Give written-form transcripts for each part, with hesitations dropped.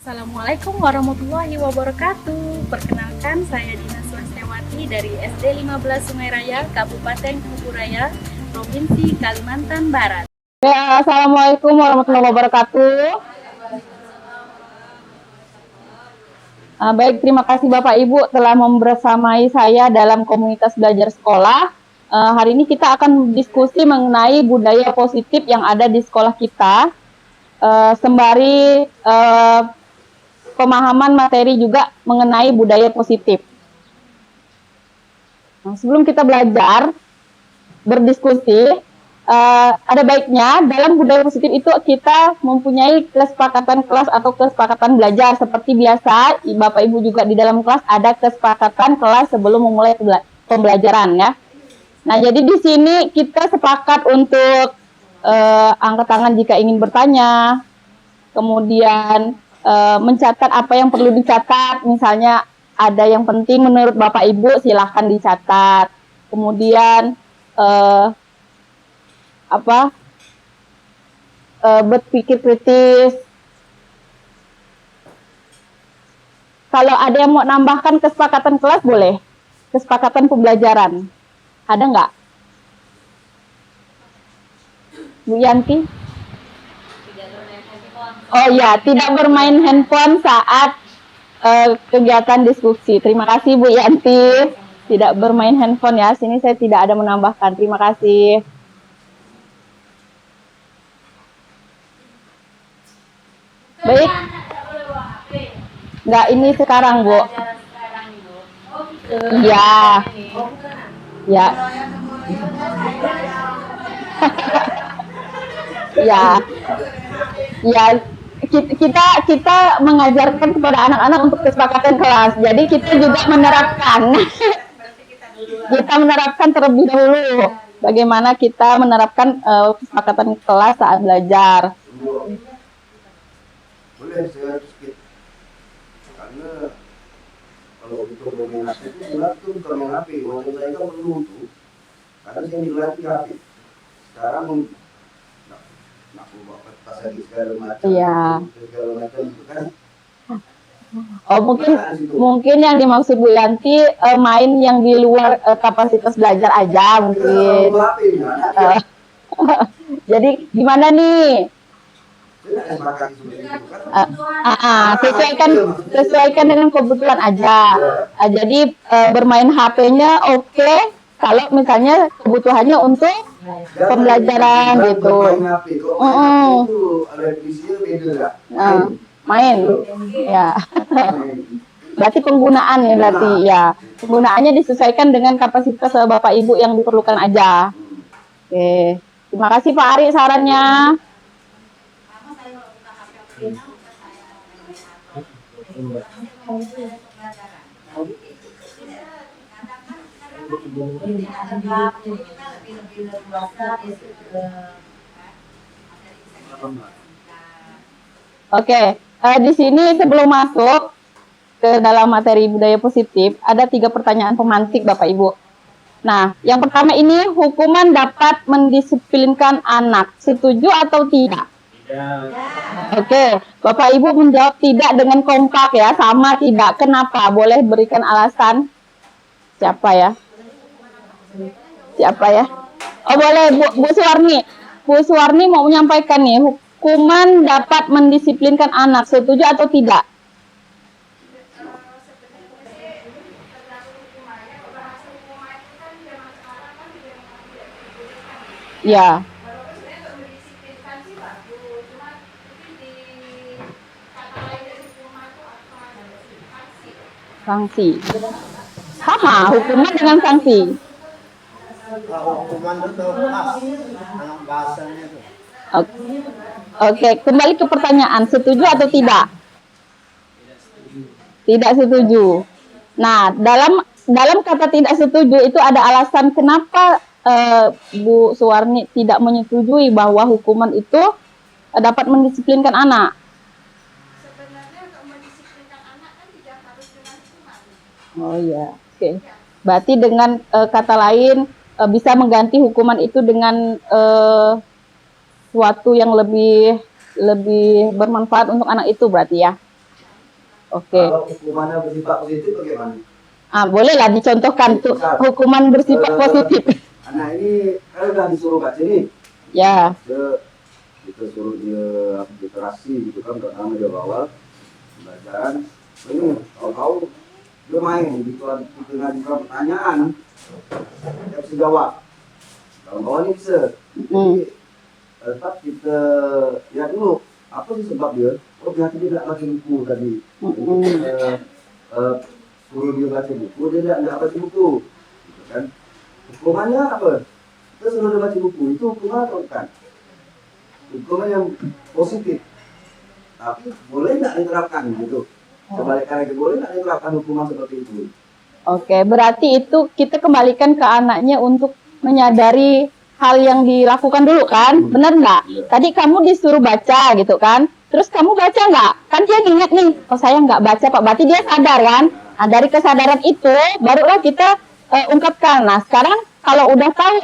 Assalamualaikum warahmatullahi wabarakatuh. Perkenalkan, saya Dina Swastewati dari SD 15 Sungai Raya, Kabupaten Kuburaya, Provinsi Kalimantan Barat. Ya, Assalamualaikum warahmatullahi wabarakatuh. Baik, terima kasih Bapak Ibu telah membersamai saya dalam komunitas belajar sekolah. Hari ini kita akan diskusi mengenai budaya positif yang ada di sekolah kita, sembari pemahaman materi juga mengenai budaya positif. Nah, sebelum kita belajar, berdiskusi, ada baiknya dalam budaya positif itu kita mempunyai kesepakatan kelas atau kesepakatan belajar. Seperti biasa, Bapak Ibu juga di dalam kelas ada kesepakatan kelas sebelum memulai pembelajaran ya. Nah, jadi di sini kita sepakat untuk angkat tangan jika ingin bertanya, kemudian mencatat apa yang perlu dicatat. Misalnya ada yang penting menurut Bapak Ibu, silahkan dicatat. Kemudian berpikir kritis. Kalau ada yang mau nambahkan kesepakatan kelas boleh. Kesepakatan pembelajaran. Ada nggak? Bu Yanti? Oh ya, tidak bermain handphone saat kegiatan diskusi. Terima kasih Bu Yanti. Tidak bermain handphone ya. Sini saya tidak ada menambahkan. Terima kasih. Baik. Enggak, ini sekarang, Bu. Ya. Ya. Ya. Ya, kita mengajarkan kepada anak-anak untuk kesepakatan kelas. Jadi kita juga menerapkan. Kita menerapkan terlebih dahulu bagaimana kita menerapkan kesepakatan kelas saat belajar. Boleh saya sedikit, karena kalau untuk bermain HP itu jelas tuh bukan main HP. Waktu saya kan perlu tuh, karena saya dilatih HP. Sekarang nak bawa kertas lagi segala macam, Iya. segala macam itu kan. Oh, mungkin yang dimaksud Bu Yanti main yang di luar kapasitas belajar aja mungkin. Jadi gimana nih? Sesuaikan dengan kebutuhan aja. Jadi bermain HP-nya oke, kalau misalnya kebutuhannya untuk pembelajaran gitu. Main. Ya. Berarti penggunaan ya berarti ya. Penggunaannya disesuaikan dengan kapasitas Bapak Ibu yang diperlukan aja. Oke. Terima kasih Pak Ari sarannya. Oke, di sini sebelum masuk ke dalam materi budaya positif, ada 3 pertanyaan pemantik Bapak Ibu. Nah, yang pertama ini, hukuman dapat mendisiplinkan anak, setuju atau tidak? Oke, Bapak Ibu menjawab tidak dengan kompak ya, sama tidak. Kenapa? Boleh berikan alasan? Siapa ya? Siapa ya? Oh boleh, Bu Suwarni. Bu Suwarni mau menyampaikan nih, hukuman dapat mendisiplinkan anak, setuju atau tidak? Ya. Sanksi. Sama, hukuman dengan sanksi. Hukuman itu anak bahasanya itu. Oke, kembali ke pertanyaan, setuju atau tidak? Tidak setuju. Nah, dalam kata tidak setuju itu ada alasan kenapa Bu Suwarni tidak menyetujui bahwa hukuman itu dapat mendisiplinkan anak. Oh ya, oke. Berarti dengan kata lain bisa mengganti hukuman itu dengan suatu yang lebih bermanfaat untuk anak itu berarti ya. Oke. Kalau hukumannya bersifat positif bagaimana? Bolehlah dicontohkan tuh hukuman bersifat positif. Anak ini kan udah disuruh baca nih. Ya. Kita suruh dia literasi gitu kan, pertama dia bawa pelajaran. Ini tahu dia main gitu ngajukan pertanyaan, dia bisa jawab. Kalau bawah ini bisa. Jadi tetap kita lihat dulu apa sih sebab dia. Oh ternyata dia tidak baca buku tadi. Suruh dia baca buku, dia tidak baca buku, gitu kan? Hukumannya apa? Kita suruh dia baca buku, itu hukuman atau bukan? Hukuman yang positif. Tapi boleh nggak diterapkan gitu? Sebaliknya boleh nggak diterapkan hukuman seperti itu? Oke, berarti itu kita kembalikan ke anaknya untuk menyadari hal yang dilakukan dulu kan, benar nggak? Tadi kamu disuruh baca gitu kan, terus kamu baca nggak? Kan dia ingat nih, oh saya nggak baca Pak, berarti dia sadar kan? Nah dari kesadaran itu, barulah kita ungkapkan. Nah sekarang kalau udah tahu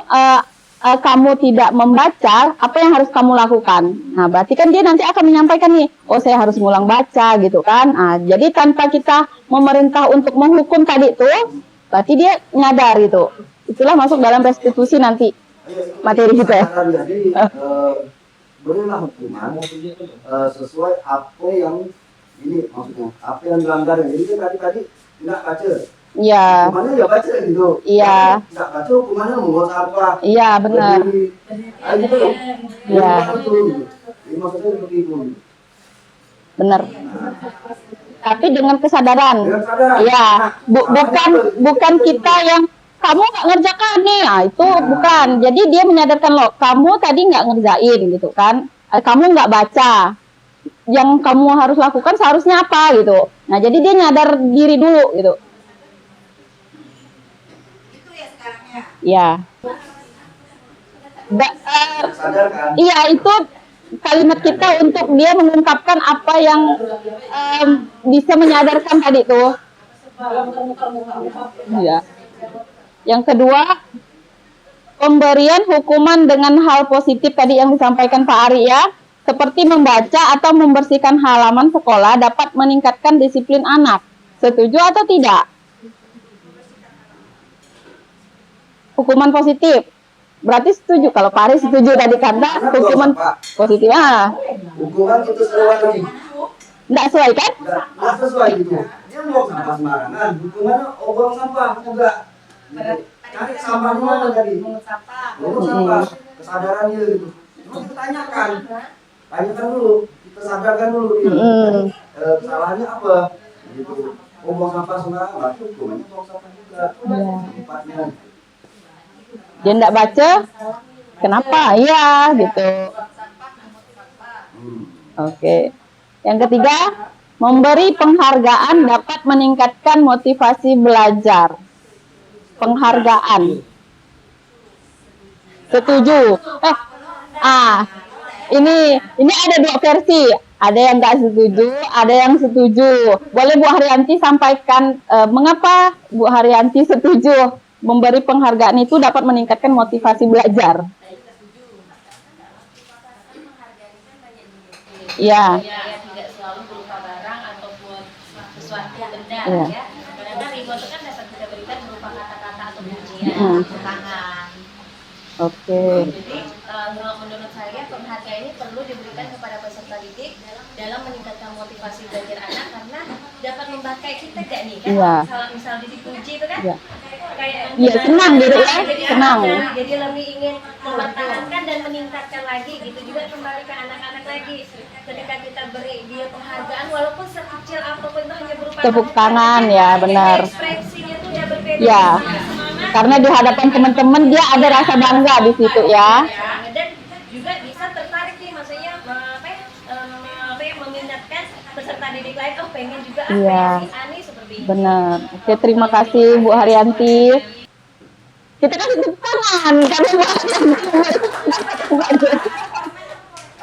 kamu tidak membaca, apa yang harus kamu lakukan? Nah berarti kan dia nanti akan menyampaikan nih, oh saya harus ngulang baca gitu kan? Nah jadi tanpa kita memerintah untuk menghukum tadi itu, berarti dia nyadar gitu. Itulah masuk dalam restitusi nanti materi kita ya. Jadi berilah hukuman sesuai apa yang ini maksudnya, apa yang dilanggar. Jadi kan tadi tidak baca. Iya. Hukumannya ya baca gitu. Iya. Tidak baca hukumannya membuat apa? Iya benar. Gitu. Iya. Jadi maksudnya seperti itu. Benar. Tapi dengan kesadaran. Iya. Bukan kita yang kamu nggak ngerjakan nih, nah itu bukan. Jadi dia menyadarkan loh, kamu tadi nggak ngerjain gitu kan, kamu nggak baca, yang kamu harus lakukan seharusnya apa gitu. Nah jadi dia nyadar diri dulu gitu. Itu ya sekarangnya. Iya. Iya itu kalimat kita untuk dia mengungkapkan apa yang bisa menyadarkan tadi tuh. Iya. Yang kedua, pemberian hukuman dengan hal positif tadi yang disampaikan Pak Ari ya, seperti membaca atau membersihkan halaman sekolah dapat meningkatkan disiplin anak. Setuju atau tidak? Hukuman positif. Berarti setuju. Kalau Pak Ari setuju tadi karena hukuman positif. Hukuman itu sesuai. Nggak sesuai kan? Nggak sesuai gitu. Dia mau sampah sembarangan. Hukumannya obong sampah enggak. Cari sampah mana tadi? Mungut sampah. Kesadaran dia gitu. Cuma kita tanyakan dulu. Kita sadarkan dulu dia. Kesalahannya apa? Gitu. Buang sampah sembarangan. Berarti hukumannya buang sampah juga. Tempatnya. Dia nggak baca, kenapa? Iya, gitu. Oke. Yang ketiga, memberi penghargaan dapat meningkatkan motivasi belajar. Penghargaan. Setuju. Ini ada dua versi. Ada yang nggak setuju, ada yang setuju. Boleh Bu Haryanti sampaikan mengapa Bu Haryanti setuju memberi penghargaan itu dapat meningkatkan motivasi belajar. Iya. Tidak selalu berupa barang ataupun sesuatu benda ya. Kadang-kadang reward itu kan dapat kita berikan berupa kata-kata atau pujian, tangan. Oke. Jadi menurut saya penghargaan ini perlu diberikan kepada peserta didik dalam meningkatkan motivasi belajar anak karena dapat membangkai kita gak nih kan? Iya. Misal dipuji itu kan? Iya. Kayak Senang gitu ya. Senang. Jadi lebih ingin mempertahankan dan meningkatkan lagi gitu juga kembali ke anak-anak lagi. Ketika kita beri dia penghargaan walaupun sekecil apapun itu hanya berupa Tepuk tangan ya, benar. Ekspresinya tuh udah berbeda. Ya. Karena di hadapan teman-teman dia ada rasa bangga di situ ya. Dan juga bisa tertarik nih maksudnya meminatkan peserta didik lain pengen juga si Ani seperti ini. Benar. Oke, terima kasih Bu Haryanti. Kita kasih tepuk tangan karena Bu Haryanti.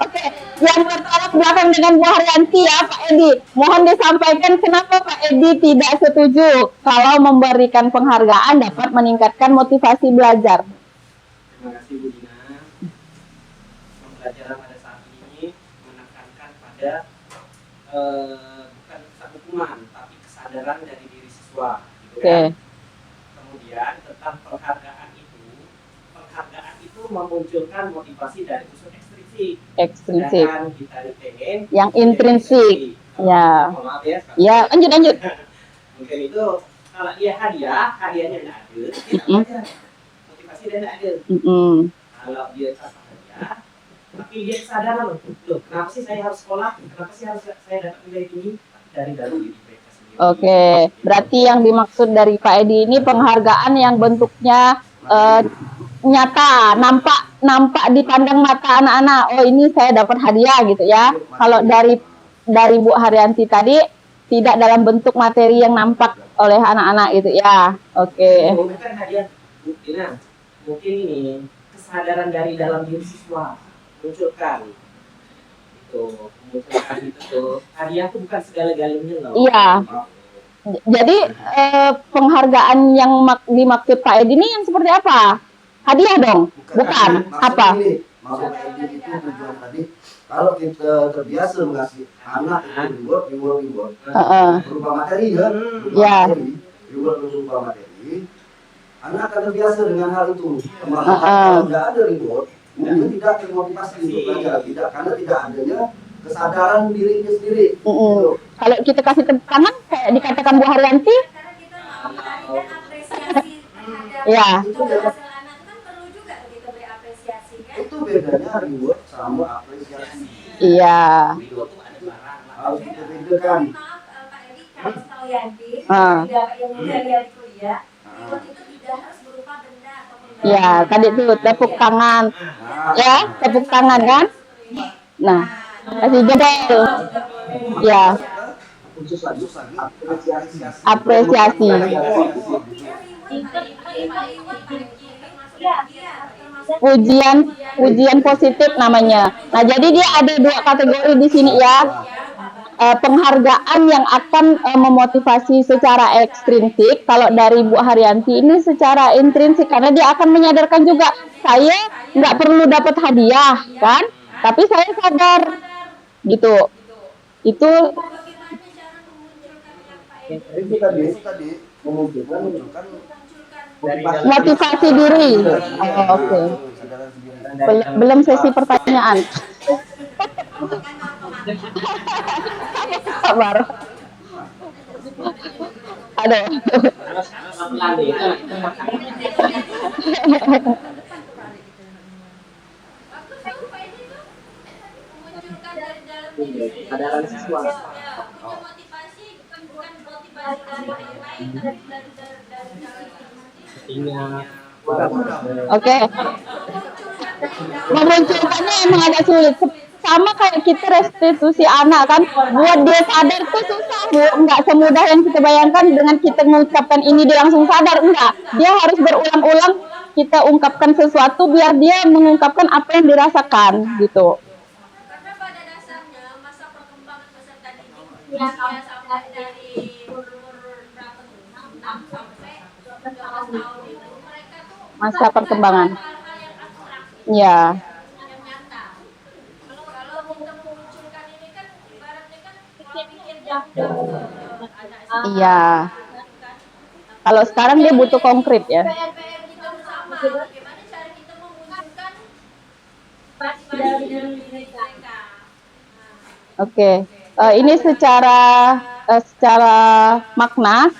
Oke, yang bertolak belakang dengan Bu Haryanti ya Pak Edi. Mohon disampaikan kenapa Pak Edi tidak setuju kalau memberikan penghargaan dapat meningkatkan motivasi belajar. Terima kasih Bu Dina. Pembelajaran pada saat ini menekankan pada bukan satu hukuman, tapi kesadaran dari diri siswa. Gitu Oke. kan? Kemudian tentang penghargaan itu memunculkan motivasi dari unsur ekstrinsik. Ekstrinsik. Sedangkan kita pengen Yang intrinsik. Ya. Mohon maaf ya. Ya, lanjut. Mungkin itu kalau dia hadiahnya tidak ada, dia tak belajar. Motivasi dia tidak ada. Kalau dia tanpa hadiah, tapi dia kesadaran loh, kenapa sih saya harus sekolah? Kenapa sih harus saya dapat nilai tinggi? Dari dalam diri mereka sendiri. Oke, berarti yang dimaksud dari Pak Edi ini penghargaan yang bentuknya nyata, nampak dipandang mata anak-anak. Oh, ini saya dapat hadiah gitu ya. Kalau dari Bu Haryanti tadi tidak dalam bentuk materi yang nampak oleh anak-anak gitu ya. Oke. Bukan hadiah, mungkin ini kesadaran dari dalam diri siswa munculkan itu hadiah itu bukan segala-galanya loh. Iya. Jadi penghargaan yang dimaksud Pak Edi ini yang seperti apa? Hadiah dong? Bukan. Apa? Maksud Edi itu tujuan tadi, kalau kita terbiasa mengasih anak itu reward berupa materi ya, berupa materi, anak akan terbiasa dengan hal itu. Kalau tidak ada reward, dia tidak termotivasi untuk belajar, karena tidak adanya kesadaran dirinya sendiri. Kalau kita kasih tepuk tangan kayak dikatakan Bu Haryanti, Karena kita mau tadi kan apresiasi terhadap ya. keberhasilan anak itu kan perlu juga begitu berapresiasi kan. Itu bedanya reward sama apresiasi. Iya. Harus kita bedakan. Maaf Pak Edi, kalau setahu Yanti, Ah. tidak yang muda lihat kuliah, reward itu tidak harus berupa benda ataupun barang. Ya, tadi tuh tepuk tangan. Ya, tepuk tangan kan? Nah, kasih jempol. Ya, apresiasi. Pujian positif namanya. Nah, jadi dia ada dua kategori di sini ya. Penghargaan yang akan memotivasi secara ekstrinsik. Kalau dari Bu Haryanti ini secara intrinsik, karena dia akan menyadarkan juga, saya nggak perlu dapat hadiah kan, tapi saya sadar gitu. Itu Itu tadi memunculkan motivasi diri. Oh, oke. Belum sesi pertanyaan. Sabar. Aduh. Kesadaran siswa. Motivasi bukan motivasi dari lain, dari Oke. Memunculkannya emang agak sulit. Sama kayak kita restitusi anak kan, buat dia sadar tuh susah Bu, nggak semudah yang kita bayangkan dengan kita mengucapkan ini dia langsung sadar, enggak. Dia harus berulang-ulang kita ungkapkan sesuatu biar dia mengungkapkan apa yang dirasakan gitu. Karena pada dasarnya masa perkembangan peserta didik usia sampai dari umur berapa tuh? 6 sampai 12 tahun itu mereka tuh Masa perkembangan. hal-hal yang abstrak, Ya. yang nyata. Kalau kita memunculkan ini kan ibaratnya kan pola pikirnya udah ada Iya. Kalau sekarang dia butuh konkret ya. PR kita bersama. Bagaimana cara kita memunculkan motivasi dalam diri mereka? Oke. Ini secara makna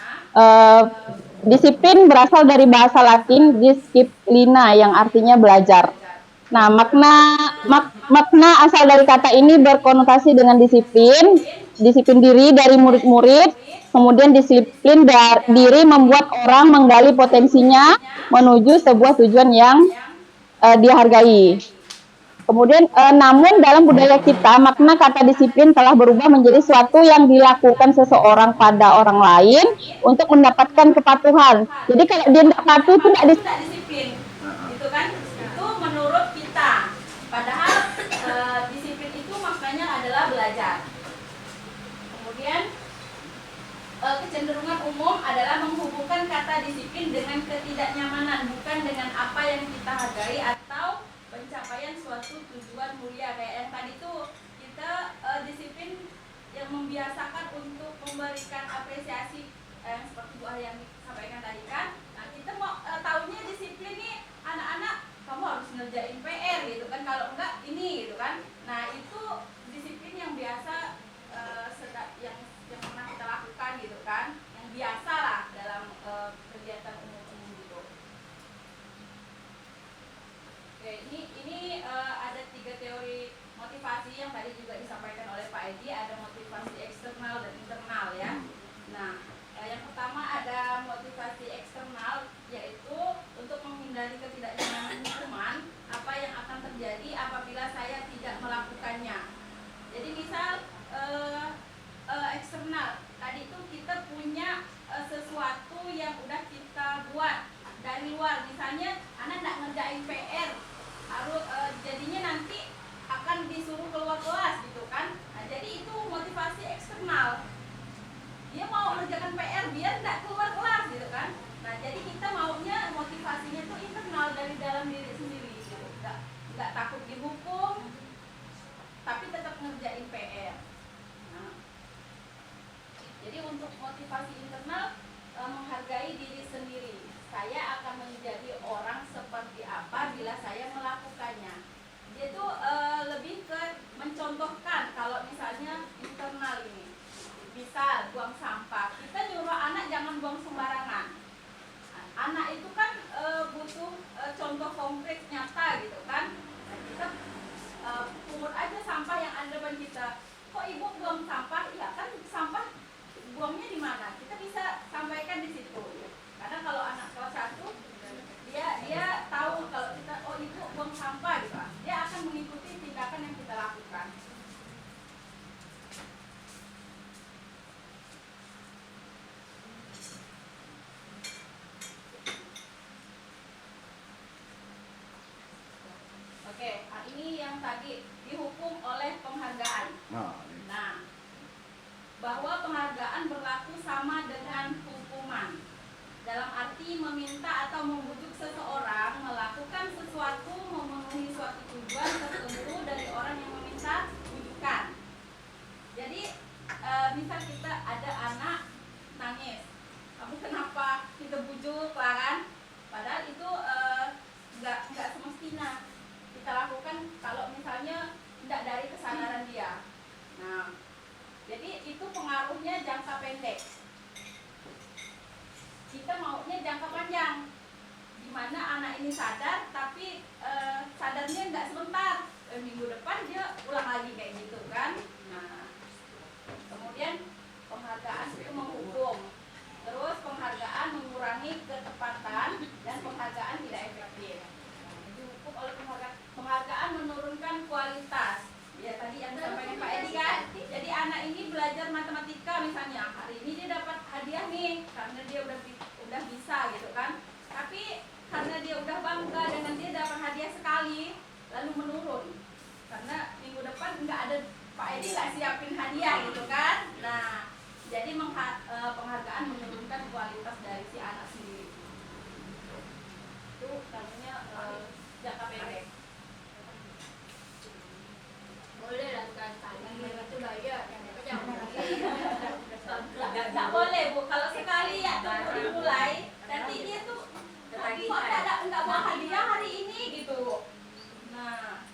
disiplin berasal dari bahasa Latin disciplina yang artinya belajar. Nah, makna asal dari kata ini berkonotasi dengan disiplin diri dari murid-murid, kemudian disiplin diri membuat orang menggali potensinya menuju sebuah tujuan yang dihargai. Kemudian, namun dalam budaya kita, makna kata disiplin telah berubah menjadi suatu yang dilakukan seseorang pada orang lain untuk mendapatkan kepatuhan. Jadi kalau dia tidak patuh itu tidak disiplin, gitu kan? Itu menurut kita. Padahal disiplin itu maknanya adalah belajar. Kemudian kecenderungan umum adalah menghubungkan kata disiplin dengan ketidaknyamanan, bukan dengan apa yang kita hargai atau pencapaian suatu tujuan mulia. Kayak yang tadi tuh kita disiplin yang membiasakan untuk memberikan apresiasi seperti Bu Aryani sampaikan tadi kan. Nah, kita mau tahunya disiplin nih anak-anak, kamu harus ngerjain PR gitu kan, kalau enggak ini gitu kan. Nah, itu disiplin yang biasa yang pernah kita lakukan gitu kan, yang biasa lah dalam kegiatan umum gitu. Oke, ini ada 3 teori motivasi yang tadi juga disampaikan oleh Pak Edi. Ada motivasi eksternal dan internal ya. Nah, yang pertama ada motivasi eksternal, yaitu untuk menghindari ketidaknyamanan lingkungan, apa yang akan terjadi apabila saya tidak melakukannya. Jadi misal eksternal, tadi itu kita punya sesuatu yang udah kita buat dari luar, misalnya anak nggak ngerjain PR, harus jadinya nanti akan disuruh keluar kelas gitu kan. Nah, jadi itu motivasi eksternal, dia mau mengerjakan PR biar nggak keluar kelas gitu kan. Nah, jadi kita maunya motivasinya itu internal dari dalam diri sendiri gitu, nggak takut dihukum tapi tetap ngerjain PR. Nah, jadi untuk motivasi internal, menghargai diri sendiri. Saya akan menjadi orang seperti apa bila saya melakukannya. Dia tuh lebih ke mencontohkan. Kalau misalnya internal ini, misal buang sampah, kita nyuruh anak jangan buang sembarangan. Anak itu kan butuh contoh konkret nyata gitu kan. Nah, kita pungut aja sampah yang ada depan kita. Kok ibu buang sampah? Ya kan sampah buangnya di mana? Kita bisa sampaikan di situ. Karena kalau anak kelas 1 dia tahu kalau kita ibu buang sampah gitu, dia akan mengikuti tindakan yang kita lakukan. Oke, ini yang tadi dihukum oleh penghargaan. Nah, bahwa penghargaan berlaku sama dengan hukuman. Dalam arti meminta atau membujuk seseorang melakukan sesuatu memenuhi suatu tujuan tertentu dari orang yang meminta bujukan. Jadi, misal kita ada anak nangis, kamu kenapa? Kita bujuk lah kan? Padahal itu nggak semestinya kita lakukan kalau misalnya tidak dari kesadaran dia. Nah, jadi itu pengaruhnya jangka pendek. Kita maunya jangka panjang, di mana anak ini sadar, tapi sadarnya nggak sebentar. Minggu depan dia ulang lagi kayak gitu kan. Nah, kemudian penghargaan itu menghukum. Terus penghargaan mengurangi ketepatan dan penghargaan tidak efektif. Dihukum oleh penghargaan menurunkan kualitas. Ya tadi yang disampaikan Pak Edi kan. Jadi anak ini belajar matematika misalnya, hari ini dia dapat hadiah nih karena dia udah bisa gitu kan. Tapi karena dia udah bangga dengan dia dapat hadiah sekali, lalu menurun. Karena minggu depan nggak ada, Pak Edi nggak siapin hadiah gitu kan. Nah, jadi penghargaan menurunkan kualitas dari si anak sendiri. Itu namanya jangka pendek. Boleh lakukan sekali, itu bayar, Nggak boleh Bu, kalau sekali ya dimulai, nanti dia tuh kok nggak mau hadiah hari ini gitu. Nah,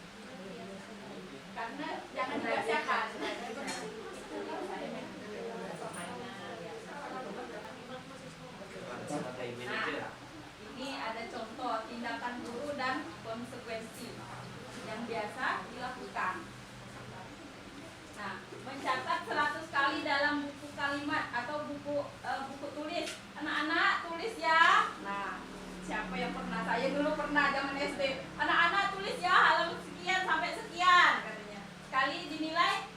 karena jangan dirasakan. Nah, ini ada contoh tindakan guru dan konsekuensi yang biasa dilakukan. Nah, mencatat 100 kali dalam buku kalimat atau buku tulis. Anak-anak tulis ya. Nah, siapa yang pernah? Saya dulu pernah zaman SD. Anak-anak tulis ya halaman sekian sampai sekian katanya. Sekali dinilai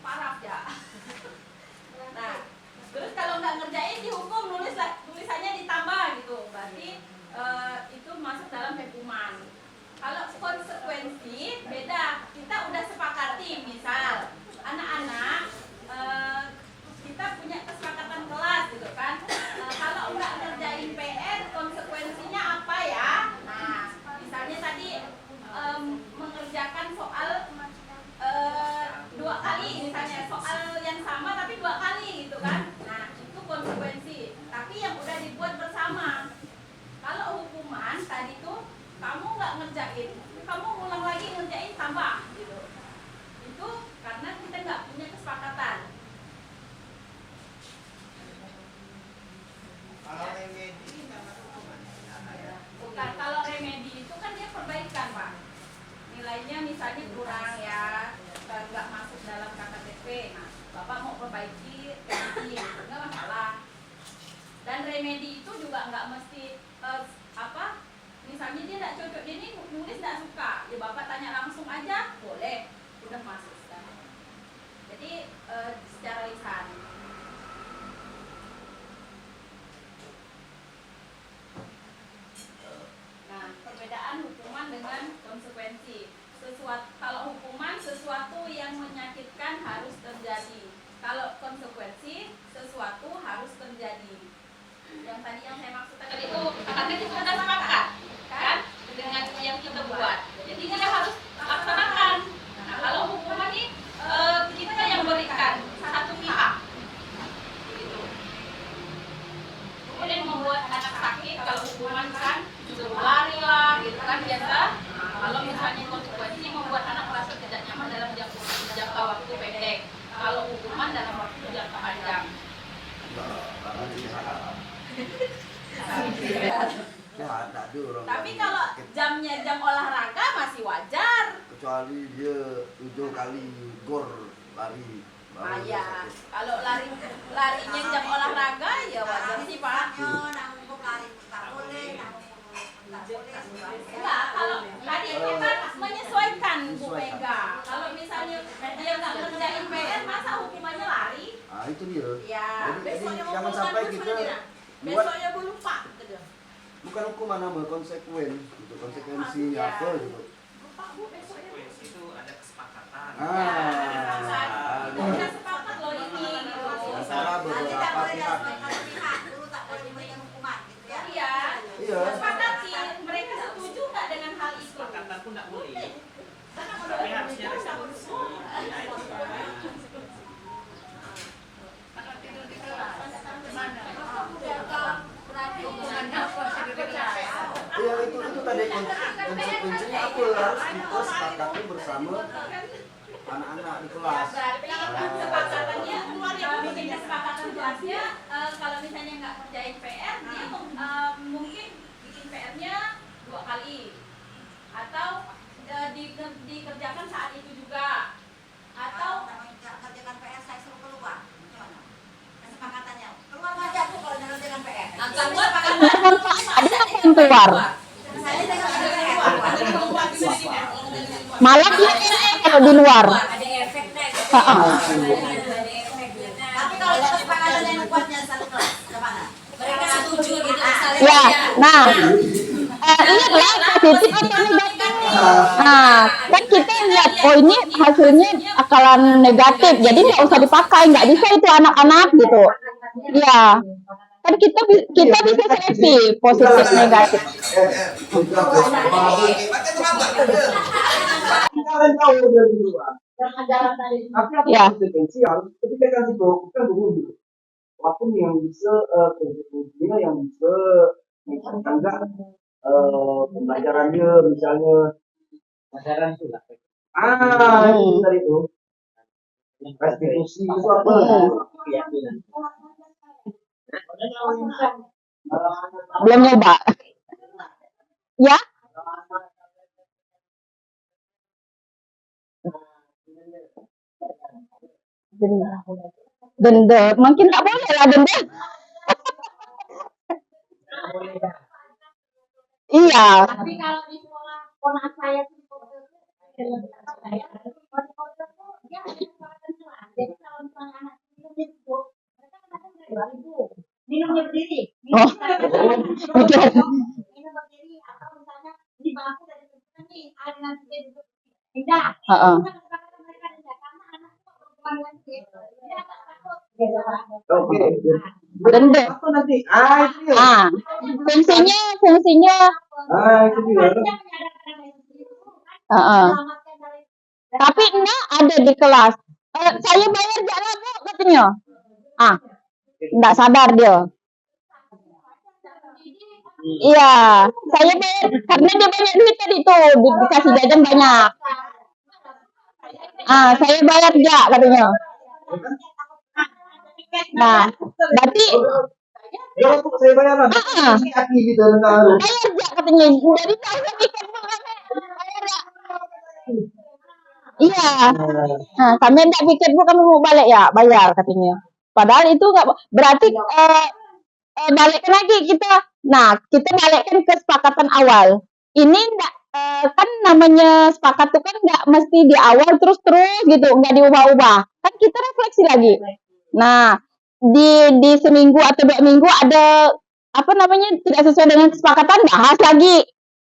perbaiki remedi, nggak masalah. Dan remedi itu juga nggak mesti misalnya dia nggak cocok, dia ini nulis nggak suka, ya bapak tanya langsung aja boleh, udah masuk sekarang. Jadi secara lisan. Nah, perbedaan hukuman dengan konsekuensi. Kalau hukuman sesuatu yang menyakitkan harus terjadi. Kalau konsekuensi sesuatu harus terjadi. Yang tadi yang saya maksudkan itu karena kita sudah sepakat kan dengan yang kita buat. Jadi dia harus laksanakan. Nah, kalau hukuman ini kita yang berikan satu pihak. Gitu. Boleh membuat anak sakit kalau hukuman kan suruh lari lah gitu kan biasa. Kalau misalnya konsekuensi membuat anak merasa tidak nyaman dalam jangka waktu pendek. Kalau hukuman dalam waktu jangka panjang. Tapi kalau jamnya jam olahraga masih wajar. Kecuali dia 7 kali gor lari. Ya, kalau larinya jam olahraga ya wajar sih Pak. Enggak, kalau tadi kita menyesuaikan Bu Mega. Kalau misalnya dia nggak ngerjain PR, masa hukumannya lari? Ah itu dia. Ya, Jadi jangan sampai kita buat besoknya belum Pak. bukan hukuman nama konsekuensi Ya. apa gitu. Lupa Bu besoknya. Konsekuensi itu ada kesepakatan. Kita sepakat loh ini. Antara beberapa pihak. Iya. Iya. Sepakati. Mereka setuju nggak dengan hal itu? Kesepakatan pun tidak boleh. Tapi harusnya resolusi. Nah, itu Iya itu tadi konsekuensinya apa harus kita sepakati bersama anak-anak di kelas. Berarti kesepakatannya yang bikin kesepakatan kelasnya kalau misalnya nggak kerjain PR dia mungkin bikin PR-nya 2 kali atau dikerjakan saat itu juga atau kerjakan PR saya suruh keluar. Gimana? Kesepakatannya. Keluar aja aku kalau ngerjakan PR. keluar pakai Ada yang keluar. Saya dengan keluar. Malah dia kalau di luar. Ada efeknya. Heeh. Tapi kalau kesepakatan yang kuatnya satu kelas, kemana? Mereka setuju gitu saling. Ya, nah, lihatlah positif atau negatif. Nah, kan kita lihat, oh ini hasilnya bakalan negatif, jadi nggak usah dipakai, nggak bisa itu anak-anak gitu. Ya, kan kita bisa seleksi positif negatif. Kalian tahu dia di luar. Tapi apa Ya. konsekuensi harus ketika kasih tahu kan dulu. Apapun yang bisa konsekuensinya yang bisa meningkatkan enggak pembelajarannya misalnya pelajaran itu lah. itu tadi itu restitusi itu apa? Keyakinan. Belum nyoba. Ya? Denda. Mungkin nggak boleh lah denda. Iya. Tapi kalau di sekolah ponak saya itu saya dia ada kesepakatan kelas. Jadi kalau misalnya anak itu mereka kan ada dari 2000 minumnya berdiri. Oh. Betul. Minum berdiri atau misalnya di bangku dari nanti ada nanti dia duduk tidak. Heeh. Kesepakatan mereka tidak karena anak itu perempuan nanti dia akan takut. Oke. Denda. Apa nanti? Itu dia. Ah, fungsinya. Itu dia. Heeh. Tapi enggak ada di kelas. Saya bayar jalan Bu katanya. Enggak sadar dia. Iya, saya bayar karena dia banyak duit tadi tuh, dikasih jajan banyak. Saya bayar enggak katanya. Nah, berarti Ya untuk saya bayaran. Ini hati gitu tentang bayar enggak katanya. Dari tahun tiket bayar enggak. Iya. Nah, kami enggak pikir bu kami mau balik ya, bayar katanya. Padahal itu enggak berarti balikin lagi kita. Nah, kita balikkan ke kesepakatan awal. Ini enggak kan namanya sepakat tuh kan enggak mesti di awal terus-terus gitu, enggak diubah-ubah. Kan kita refleksi lagi. Nah, di seminggu atau 2 minggu ada apa namanya tidak sesuai dengan kesepakatan, bahas lagi.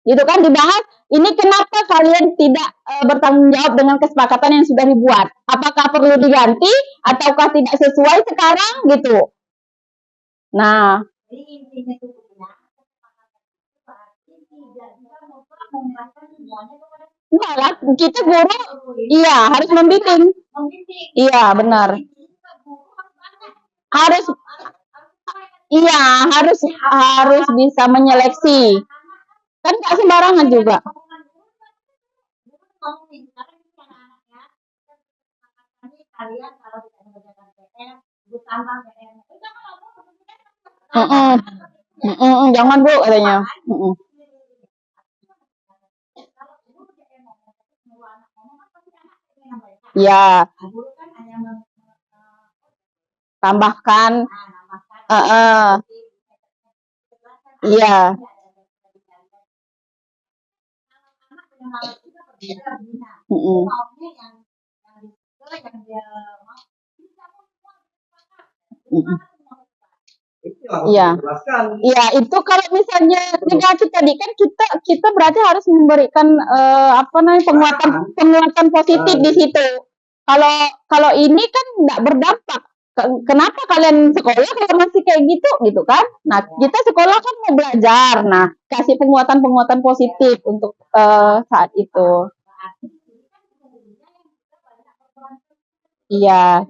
Gitu kan dibahas, ini kenapa kalian tidak bertanggung jawab dengan kesepakatan yang sudah dibuat? Apakah perlu diganti ataukah tidak sesuai sekarang gitu. Nah, Jadi intinya itu punya kesepakatan itu berarti tidak bisa memberikan semuanya kepada enggak lah, kita guru iya harus membimbing. membimbing. Iya, benar. Harus iya, harus bisa menyeleksi. Kan enggak sembarangan juga. Kalian kalau tidak mengerjakan PR, ibu tambah PR. Jangan bu katanya. Ya, tambahkan. Iya. Iya. Iya, itu kalau misalnya negatif tadi kan kita berarti harus memberikan apa namanya penguatan positif di situ. Kalau ini kan enggak berdampak. Kenapa kalian sekolah kalau masih kayak gitu kan? Nah, kita sekolah kan mau belajar. Nah, kasih penguatan positif untuk saat itu. Iya.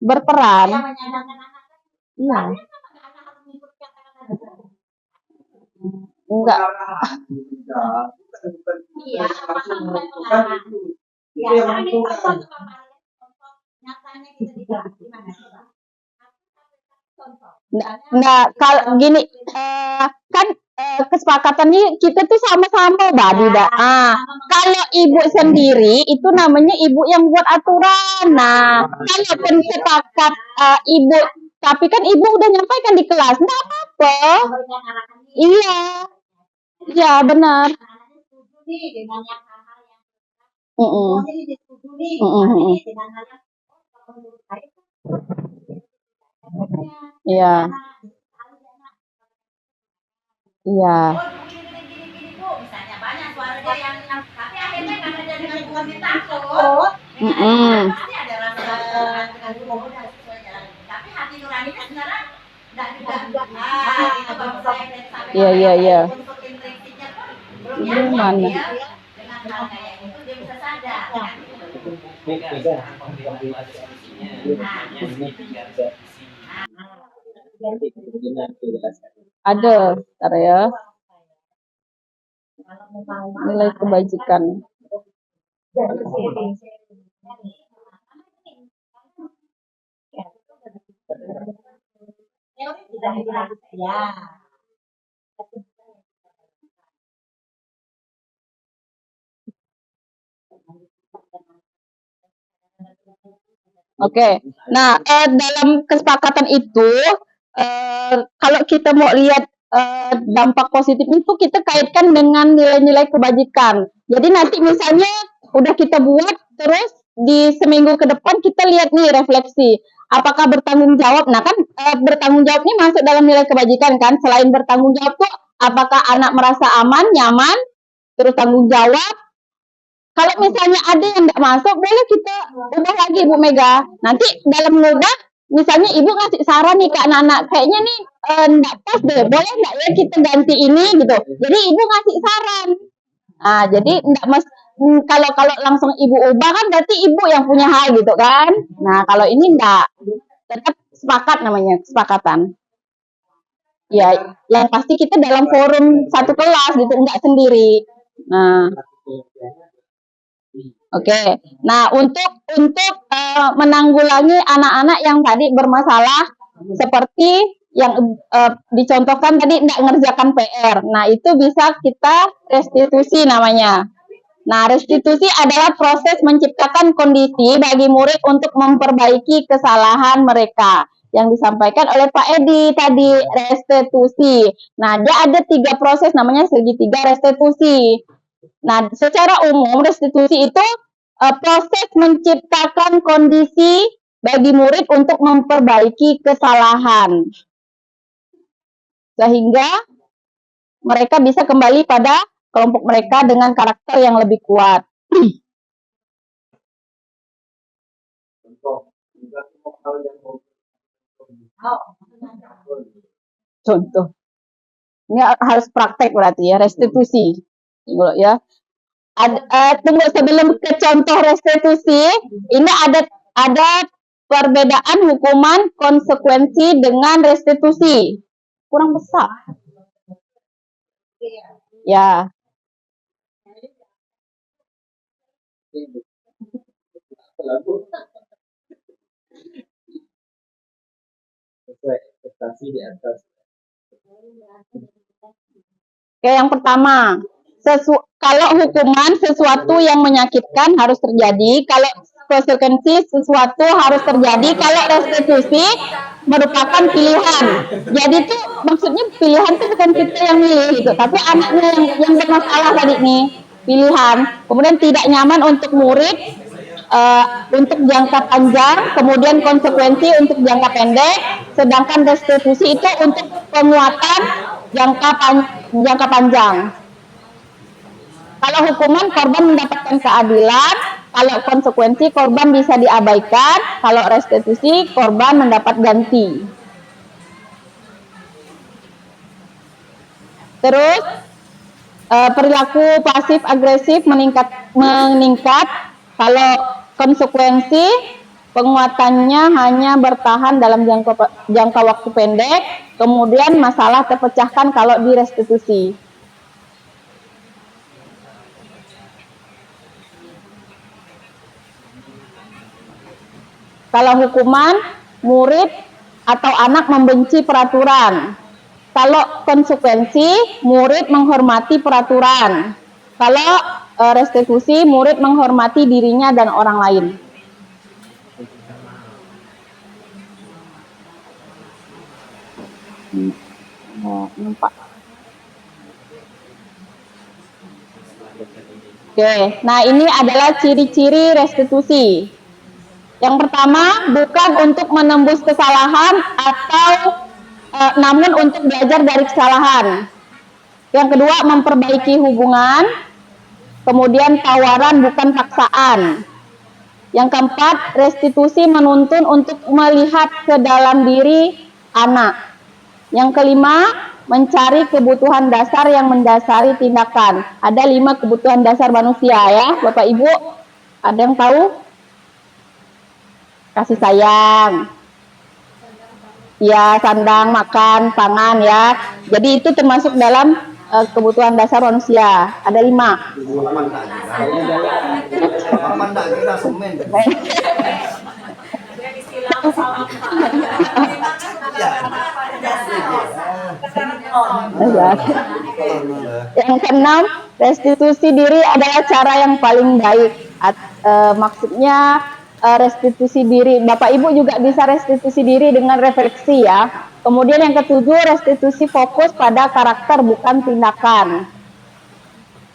Berperan. Iya. Enggak. Iya. Itu yang menentukan. Nyatanya kita tidak gimana coba? Nah, kalau gini kan kesepakatannya kita tuh sama-sama Badi dah. Kalau ibu sendiri itu namanya ibu yang buat aturan. Nah, kalaupun sepakat ibu, tapi kan ibu udah nyampaikan di kelas, nggak apa-apa. Iya, iya benar. Iya. Iya. Gini, Bu, misalnya banyak keluarga yang tapi akhirnya karena jadi hubungan takut, pasti ada rasa sesuai jalan. Tapi hati nuraninya sebenarnya enggak juga. Itu baru saya sampai Iya. untuk intriksinya pun belum yakin dia dengan hal kayak itu dia bisa sadar kan. Ada, ntar ya. Nilai kebajikan. Ya. Oke. Nah, dalam kesepakatan itu kalau kita mau lihat dampak positif itu kita kaitkan dengan nilai-nilai kebajikan. Jadi nanti misalnya udah kita buat terus di seminggu ke depan kita lihat nih refleksi. Apakah bertanggung jawab? Nah kan bertanggung jawab ini masuk dalam nilai kebajikan kan. Selain bertanggung jawab tuh apakah anak merasa aman, nyaman, terus tanggung jawab. Kalau misalnya ada yang nggak masuk, boleh kita ubah lagi Bu Mega. Nanti dalam ngubah, misalnya Ibu ngasih saran nih ke anak-anak, kayaknya nih nggak pas deh, boleh nggak ya kita ganti ini gitu. Jadi Ibu ngasih saran. Nah, jadi nggak kalau langsung Ibu ubah kan berarti Ibu yang punya hal gitu kan. Nah, kalau ini nggak, tetap sepakat namanya, kesepakatan. Ya, yang pasti kita dalam forum satu kelas gitu, nggak sendiri. Nah. Oke. Nah, untuk menanggulangi anak-anak yang tadi bermasalah seperti yang dicontohkan tadi tidak mengerjakan PR. Nah, itu bisa kita restitusi namanya. Nah, restitusi adalah proses menciptakan kondisi bagi murid untuk memperbaiki kesalahan mereka. Yang disampaikan oleh Pak Edi tadi, restitusi. Nah, dia ada 3 proses namanya segitiga restitusi. Nah, secara umum restitusi itu proses menciptakan kondisi bagi murid untuk memperbaiki kesalahan. Sehingga mereka bisa kembali pada kelompok mereka dengan karakter yang lebih kuat. Contoh, juga semua hal yang Contoh. Ini harus praktek berarti ya, restitusi. Tunggu ya. Tunggu sebelum ke contoh restitusi, ini ada perbedaan hukuman konsekuensi dengan restitusi. Kurang besar. Ya. Sesuai ekspektasi di atas. Oke, yang pertama, kalau hukuman sesuatu yang menyakitkan harus terjadi, kalau konsekuensi sesuatu harus terjadi, kalau restitusi merupakan pilihan. Jadi itu maksudnya pilihan itu bukan kita yang milih gitu, tapi anaknya yang bermasalah tadi nih, pilihan. Kemudian tidak nyaman untuk murid untuk jangka panjang, kemudian konsekuensi untuk jangka pendek, sedangkan restitusi itu untuk penguatan jangka panjang. Kalau hukuman korban mendapatkan keadilan, kalau konsekuensi korban bisa diabaikan, kalau restitusi korban mendapat ganti. Terus perilaku pasif agresif meningkat. Kalau konsekuensi penguatannya hanya bertahan dalam jangka waktu pendek, kemudian masalah terpecahkan kalau di restitusi. Kalau hukuman, murid atau anak membenci peraturan. Kalau konsekuensi, murid menghormati peraturan. Kalau restitusi, murid menghormati dirinya dan orang lain. Oke, nah ini adalah ciri-ciri restitusi. Yang pertama, bukan untuk menembus kesalahan atau namun untuk belajar dari kesalahan. Yang kedua, memperbaiki hubungan. Kemudian tawaran bukan paksaan. Yang keempat, restitusi menuntun untuk melihat ke dalam diri anak. Yang kelima, mencari kebutuhan dasar yang mendasari tindakan. Ada 5 kebutuhan dasar manusia ya, Bapak Ibu. Ada yang tahu? Kasih sayang. Ya, sandang, makan, pangan ya. Jadi itu termasuk dalam kebutuhan dasar manusia. Ada 5. Yang keenam, restitusi diri adalah cara yang paling baik. Maksudnya restitusi diri. Bapak Ibu juga bisa restitusi diri dengan refleksi ya. Kemudian yang ketujuh, restitusi fokus pada karakter bukan tindakan.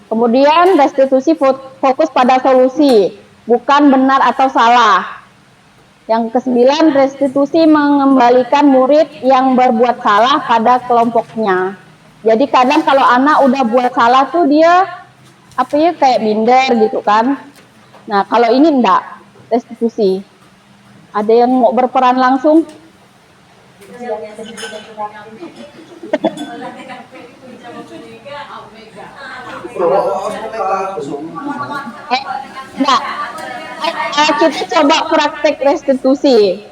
Kemudian restitusi fokus pada solusi, bukan benar atau salah. Yang kesembilan, restitusi mengembalikan murid yang berbuat salah pada kelompoknya. Jadi kadang kalau anak udah buat salah tuh dia kayak minder gitu kan. Nah kalau ini enggak, restitusi. Ada yang mau berperan langsung? Enggak. Kita coba praktek restitusi.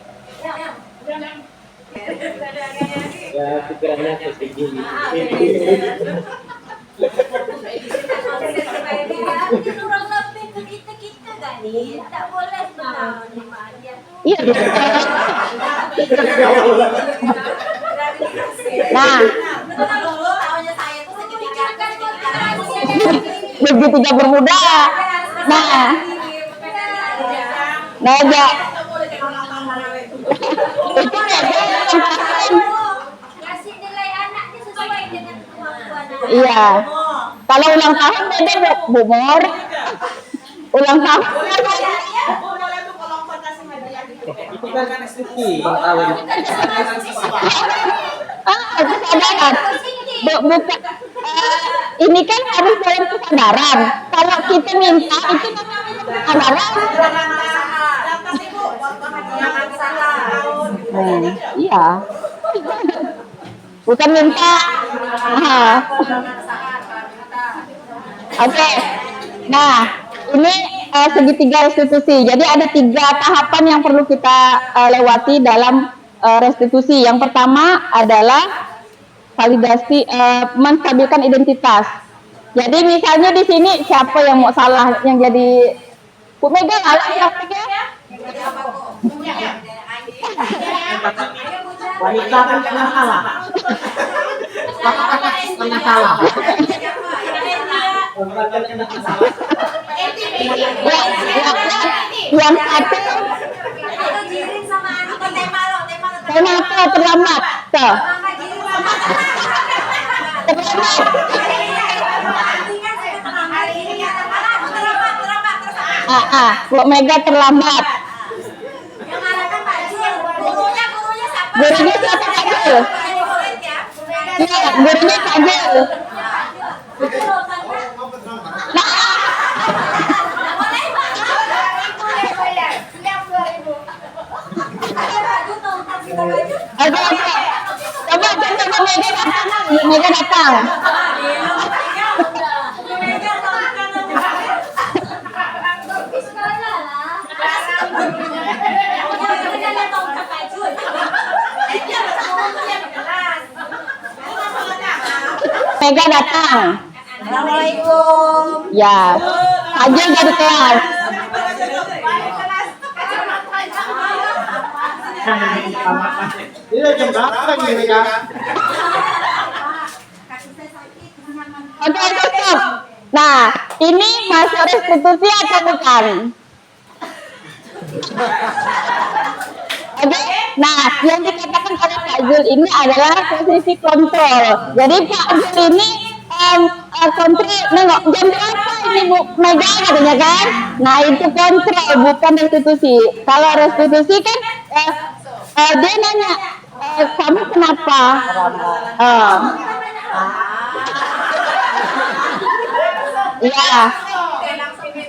Ya, pikirannya kesini. Kurang lebih ke kita kan nih, tak boleh Iya. Nah, segitiga bermuda. Nah, ya. Itu Kasih nilai anaknya sesuai dengan kemampuan anak. iya. Kalau ulang tahun beda Bu Mor. Ulang tahun Itu kan STP tahun. kesadaran. Bukan ini kan harus dalam kesadaran. Kalau kita minta itu kesadaran. Iya. Bukan minta. Oke. Nah, ini segitiga restitusi. Jadi ada 3 tahapan yang perlu kita lewati dalam restitusi. Yang pertama adalah validasi, menstabilkan identitas. Jadi misalnya di sini siapa yang mau salah, yang jadi Bu Mega salah siapa ya? Wanita kan pernah salah. Pernah salah. Yang satu kenapa terlambat? Tuh. Bu Mega terlambat. Gurunya siapa Pak Jul? Iya, gurunya Pak Jul. Oke. Coba Bu Mega datang. Bu Mega datang. Mega datang. Assalamualaikum. Ya. Aja dari kelas. Ini jam berapa ini ya? Oke, stop. Nah, ini masuk restitusi atau bukan? Oke, nah yang dikatakan oleh Pak Zul ini adalah posisi kontrol. Jadi Pak Zul ini kontrol, nengok jam berapa ini Bu Mega katanya kan? Nah itu kontrol, bukan restitusi. Kalau restitusi kan dia nanya, kamu kenapa? Iya.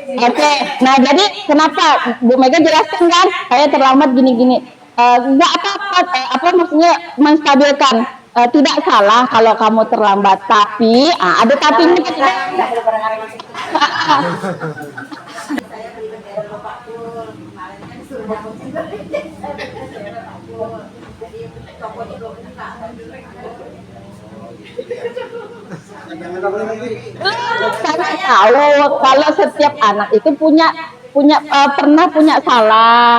Oke, nah jadi kenapa Bu Mega jelaskan kan? Saya terlambat gini-gini. Nggak apa-apa, apa maksudnya menstabilkan. Tidak salah kalau kamu terlambat, tapi ada tapinya tidak. Saya tahu kalau setiap anak itu pernah punya salah.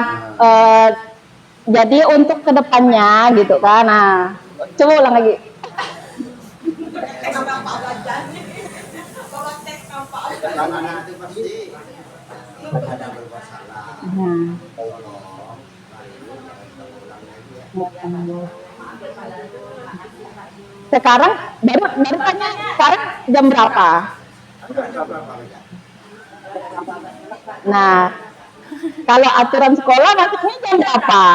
Jadi untuk kedepannya gitu kan. Nah, coba ulang lagi. Anak-anak itu pasti ada berbuat salah. Sekarang baru tanya sekarang jam berapa? Nah, kalau aturan sekolah maksudnya jam berapa?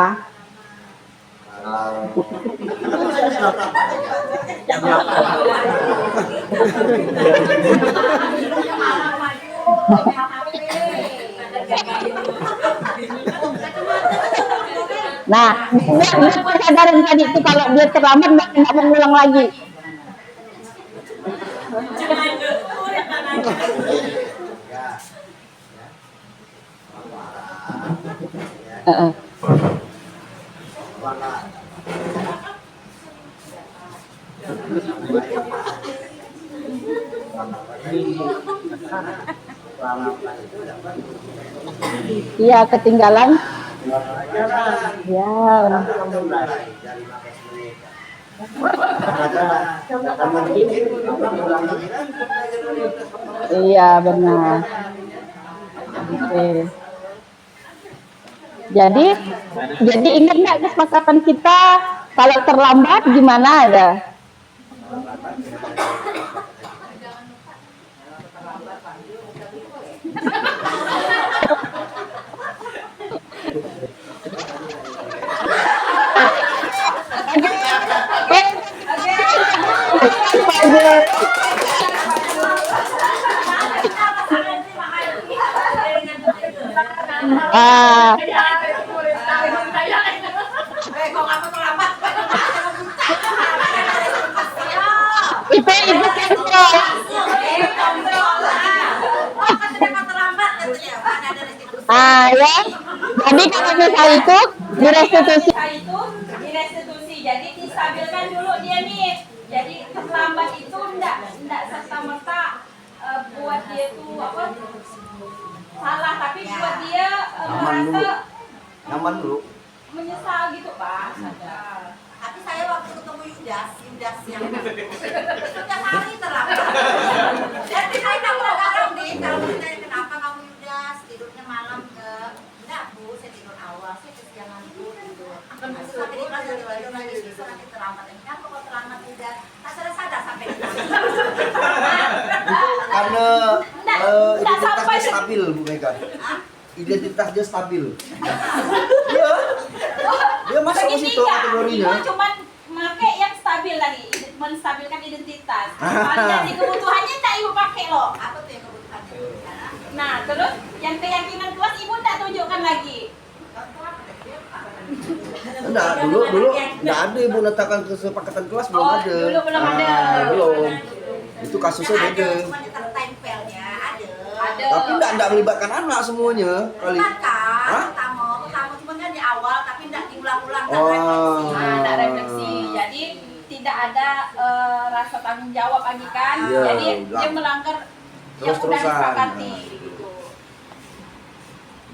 Nah, dia kesadaran tadi itu kalau dia terlambat nggak mengulang lagi. Iya, ketinggalan. Ya. Iya, benar. Oke. Jadi ingat nggak kesepakatan kita kalau terlambat gimana ada? Ah, itu kontrol. Ah ya. Jadi kalau misal itu direstitusi. Jadi distabilkan dulu dia nih. Jadi terlambat itu enggak serta merta buat dia tuh apa salah, tapi buat dia merasa Nyaman dulu. menyesal gitu Pak. Tapi saya waktu ketemu Yudas yang setiap hari terlambat. Jadi saya tak berharap nih kalau ditanya kenapa kamu Yudas tidurnya malam ke, enggak Bu, saya tidur awal, saya kesiangan Bu gitu. Sampai di kelas dari wajah lagi bisa nanti terlambat. Kenapa kok terlambat Yudas? Tak sadar sampai di kelas. Karena identitasnya sampai stabil, Bu Mega. Identitasnya stabil. Iya. Dia masuk ke situ kategorinya. Ibu cuma pakai yang stabil tadi, menstabilkan identitas. Kalau dari kebutuhannya tak ibu pakai loh. Apa tuh yang kebutuhannya? Nah, terus yang keyakinan kelas ibu tak tunjukkan lagi. Enggak, dulu enggak ada Ibu letakkan kesepakatan kelas, belum ada. Dulu belum ada. Belum. Itu kasusnya beda. Cuma ditaruh tempelnya ada. Tapi enggak melibatkan anak semuanya kali. Hah? Pertama cuma kan di awal tapi enggak diulang-ulang, enggak Oh. refleksi. Ada refleksi. Jadi tidak ada rasa tanggung jawab lagi kan. Iya, Jadi dia melanggar yang udah terus-terusan. disepakati gitu.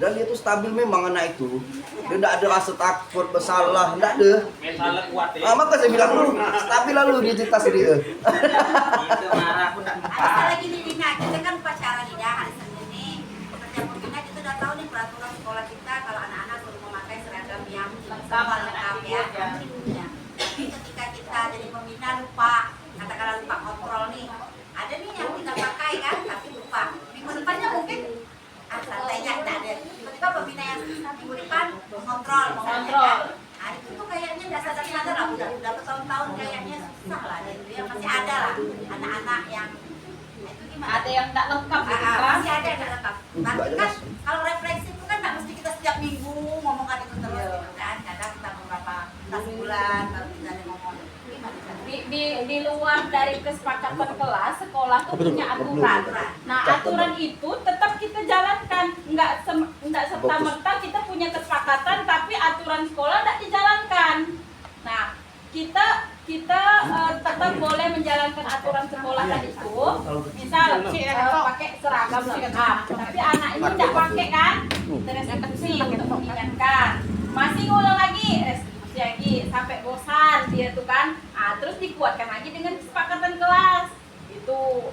Dan dia tuh stabil memang anak itu. Dia enggak ada rasa takut bersalah, enggak ada. Mentalnya kuat ya. Maka saya bilang lu stabil lalu identitas dia. Itu marah pun tak Ada lagi nih Dina, kita kan pacaran nih ya hari Senin nih. Setiap minggunya kita udah tahu nih peraturan sekolah kita kalau anak-anak suruh memakai seragam yang lengkap ya. Tapi ketika kita jadi pembina lupa, katakanlah lupa kontrol nih. Ada nih yang kita pakai kan, tapi lupa. Minggu depannya mungkin santainya tidak ada. Tiba-tiba pembina yang minggu depan mengontrol. Nah itu tuh kayaknya nggak sadar lah, udah bertahun-tahun kayaknya susah lah. Gitu ya masih ada lah anak-anak yang itu gimana? Ada yang tak lengkap gitu kan. Masih ada yang lengkap. Tapi kan kalau refleksi itu kan nggak mesti kita setiap minggu ngomongkan itu terus gitu kan. Kadang kita beberapa bulan baru kita ada ngomong. Gimana? Di luar dari kesepakatan kelas, sekolah tuh punya aturan. Nah, aturan itu tetap kita jalankan. Nggak serta merta kita punya kesepakatan, tapi aturan sekolah nggak dijalankan. Nah, kita tetap boleh menjalankan aturan sekolah tadi itu. Misal pakai seragam lengkap, tapi anak ini nggak pakai kan? Restitusi untuk mengingatkan. Masih ngulang lagi restitusi lagi sampai bosan dia tuh kan. Ah, terus dikuatkan lagi dengan kesepakatan kelas. Itu.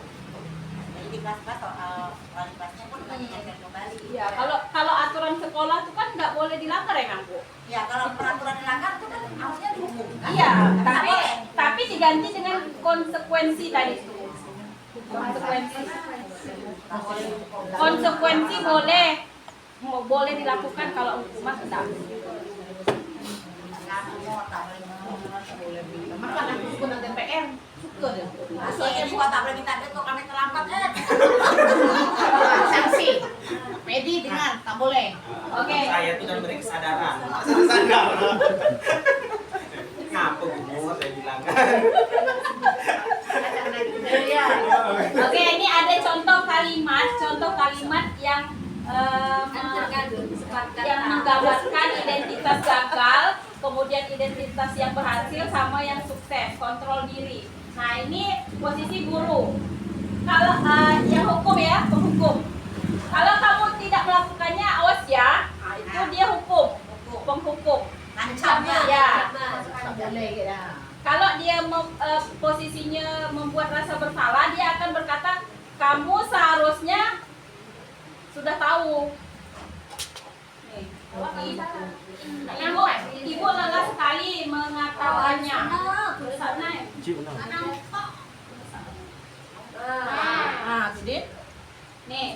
Jadi di kelas-kelas soal wali kelasnya pun mengingatkan kembali. Ya, kalau aturan sekolah tuh kan nggak boleh dilanggar ya, Kang Bu? Ya kalau peraturan dilanggar itu kan harusnya dihukum kan? Iya, tapi diganti dengan konsekuensi tadi itu. Konsekuensi boleh dilakukan, kalau hukuman tidak. Makanya aku suka dengan DPR, suka deh. Soalnya gua tak boleh minta duit kok kami terlambat Sanksi. Pedi dengan tak boleh. Oke. Saya itu kan beri kesadaran. Sadar. Ngapa gumur saya bilang. Oke, ini ada contoh kalimat yang yang menggambarkan identitas gagal, kemudian identitas yang berhasil sama yang sukses, kontrol diri. Nah, ini posisi guru. Kalau yang hukum ya, penghukum. Kalau kamu tidak melakukannya, awas ya. Nah, itu dia hukum, penghukum. Ancam Ya. Kalau dia posisinya membuat rasa bersalah, dia akan berkata, kamu seharusnya sudah tahu. Nih. Ibu lelah sekali mengatakannya. Sana. Jadi, nih,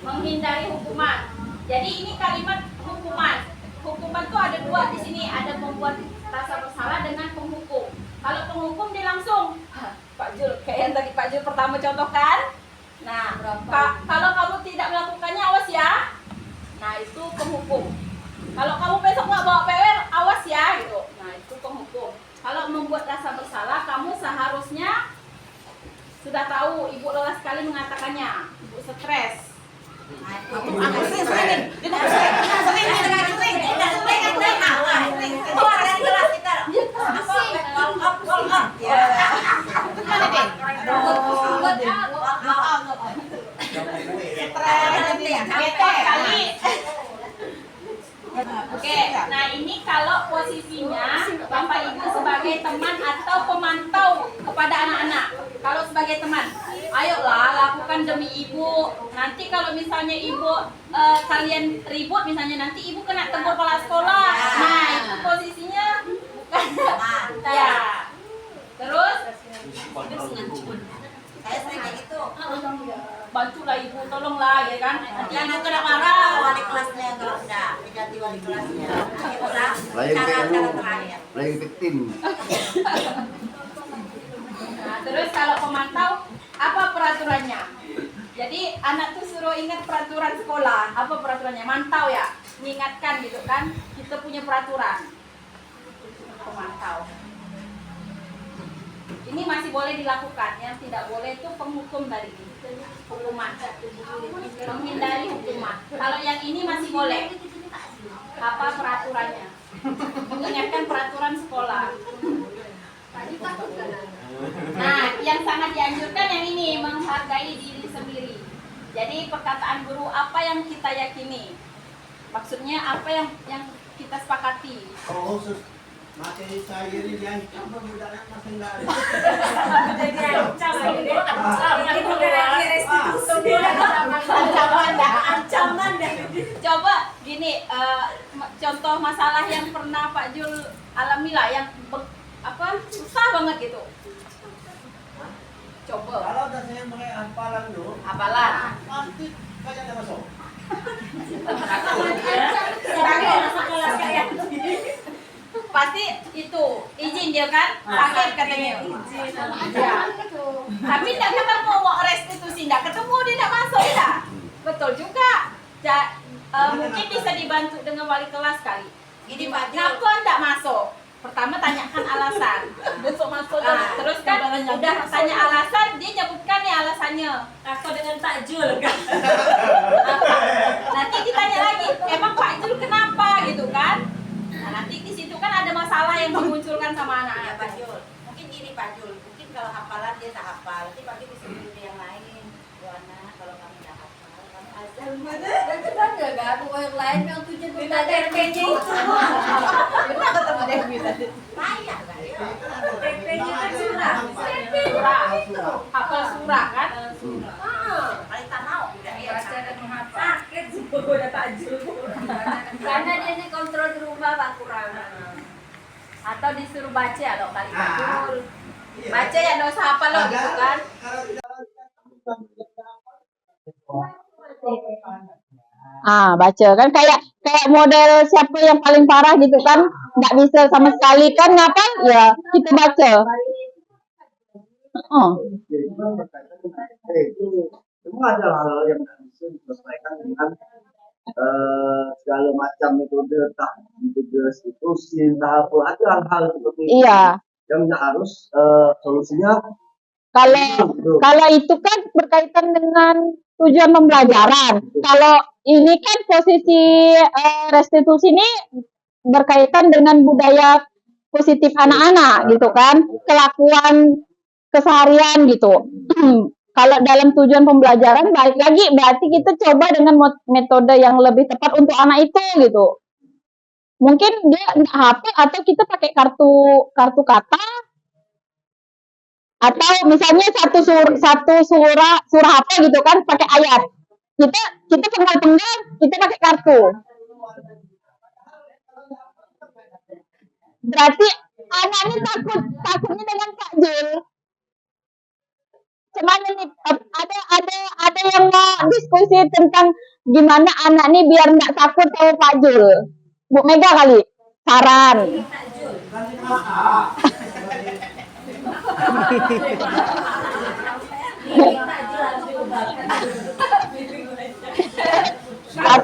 menghindari hukuman. Jadi ini kalimat hukuman. Hukuman tuh ada dua di sini, ada membuat rasa bersalah dengan penghukum. Kalau penghukum dia langsung, Pak Jul, kayak yang tadi Pak Jul pertama contohkan. Nah, kalau kamu tidak melakukannya, awas ya. Nah, itu penghukum. Kalau kamu besok nggak bawa PR, awas ya, gitu. Nah, itu penghukum. Kalau membuat rasa bersalah, kamu seharusnya sudah tahu. Ibu lelah sekali mengatakannya. Ibu stres. Oke, nah ini kalau posisinya Bapak Ibu sebagai teman atau pemantau kepada anak-anak. Kalau sebagai teman, ayolah lakukan demi ibu. Nanti kalau misalnya ibu kalian ribut, misalnya nanti ibu kena tegur kepala sekolah. Nah itu posisinya bukan ya. Terus Saya sering kayak gitu. bantulah ibu, tolonglah ya kan. Nanti ibu kena Marah marah. wali kelasnya kalau enggak diganti wali kelasnya. Itulah Lain cara terakhir. lain victim. Nah, terus kalau pemantau, apa peraturannya? Jadi anak tuh suruh ingat peraturan sekolah. Apa peraturannya? Mantau ya, mengingatkan gitu kan. Kita punya peraturan. Pemantau. Ini masih boleh dilakukan. Yang tidak boleh itu penghukum tadi. Hukuman. Menghindari hukuman. Kalau yang ini masih boleh. Apa peraturannya? Mengingatkan peraturan sekolah. Nah, yang sangat dianjurkan yang ini, menghargai diri sendiri. Jadi perkataan guru, apa yang kita yakini? Maksudnya apa yang kita sepakati? Oh, materi saya ini yang apa budaknya masih enggak ada. Jadi ancam lagi deh. Itu berarti restitusi. Ancaman dah. Coba gini, contoh masalah yang pernah Pak Jul alami lah, yang susah banget gitu. Coba. Kalau udah saya mulai hafalan dulu, Hafalan. pasti kayaknya masuk. Pasti itu izin dia kan, sakit katanya. Ya. Tapi tidak ketemu mau restitusi, tidak ketemu, dia tidak masuk ya. Betul juga. Mungkin bisa dibantu dengan wali kelas kali. Gini Pak Jul. Kenapa tidak masuk? Pertama tanyakan alasan. Besok masuk terus kan udah tanya alasan, dia nyebutkan nih alasannya. Aku dengan Pak Jul kan. Nanti ditanya lagi, emang Pak Jul kenapa gitu kan? Nah, nanti di situ kan ada masalah yang dimunculkan sama Ya anak-anak. Pak Jul. Mungkin gini Pak Jul. Mungkin kalau hafalan dia tak hafal. Nanti Pak Jul bisa beri yang lain. Bu anak, kalau kamu tidak hafal, kamu azan. Dan sudah enggak aku yang lain yang tujuh kita DP-nya itu. Kita ketemu Dewi tadi. Payah kan ya. DP-nya kan surah. Surah, hafal surah kan? Paling tak mau. Udah ya. Sakit sih udah tajul. Karena dia ini kontrol di rumah Pak kurang. Atau disuruh baca loh kali betul. Baca ya nggak usah hafal loh gitu kan? Baca kan kayak model siapa yang paling parah gitu kan, nggak bisa sama sekali kan, ngapa ya kita baca. Cuma ada hal yang nggak bisa diselesaikan dengan segala macam metode restitusi, tahap ada hal-hal seperti itu Iya. yang harus solusinya. Kalau itu kan berkaitan dengan tujuan pembelajaran. Kalau ini kan posisi restitusi ini berkaitan dengan budaya positif anak-anak gitu kan, kelakuan keseharian gitu. Kalau dalam tujuan pembelajaran balik lagi berarti kita coba dengan metode yang lebih tepat untuk anak itu gitu. mungkin dia nggak HP atau kita pakai kartu kata, atau misalnya surah apa gitu kan pakai ayat. Kita penggal kita pakai kartu. Berarti anak ini takutnya dengan takjil. Cuman ini ada yang mau diskusi tentang gimana anak ini biar nggak takut sama Pak Jul. Bu Mega kali saran.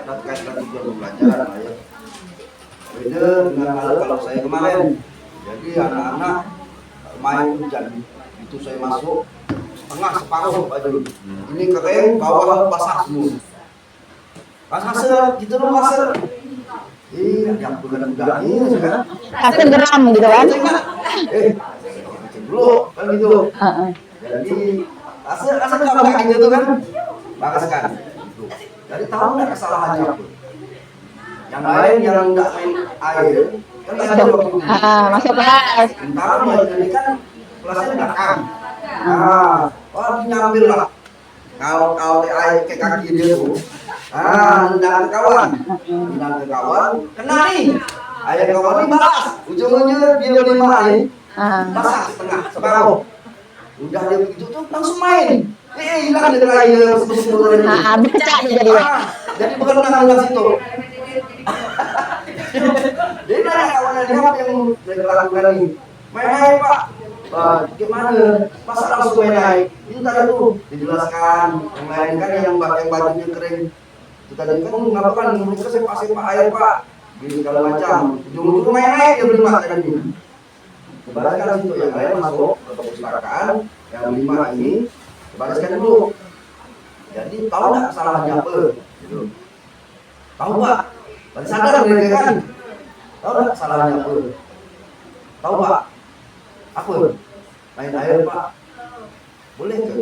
terkait dengan tujuan pembelajaran lah ya. Beda dengan kalau saya kemarin, jadi anak-anak main hujan, itu saya masuk setengah separuh baju. Ini kering, bawah basah semua. Basah gitu loh basah. Yang bukan ini kan. Kasih geram gitu kan. Dulu kan gitu. Jadi asal kalau kayak gitu kan, bakaskan. Jadi tahu nggak kesalahannya apa? Yang lain yang nggak main air kan nggak ada waktu. Masuk kelas. Sementara main ini kan kelasnya belakang. Oh nyambil lah. Kalau air ke kaki dia tuh. Nendang ke kawan, kena nih. Air kawan ini balas. Ujung-ujungnya dia boleh main. Basah setengah separuh. Udah dia begitu tuh langsung main. Hilang dari air sebesar ini. Pecah jadi. Jadi bukan menang situ. Jadi ada kawannya dia yang mereka lakukan ini. Main air Pak. Gimana? Masa langsung main air? Itu tadi tuh dijelaskan. Yang lain kan yang bajunya kering. Itu tadi kan mengatakan mereka sepak air Pak. Gini segala macam. Ujung-ujung main air dia beli mak tadi. Sebalikkan situ yang lain masuk ke perpustakaan. Yang 5 ini bariskan dulu. Jadi tahu nggak kesalahannya apa? Gitu. Tahu Pak? Tadi sadar mereka kan? Tahu nggak kesalahannya apa? Tahu Pak? Apa? Main air Pak? Boleh ke?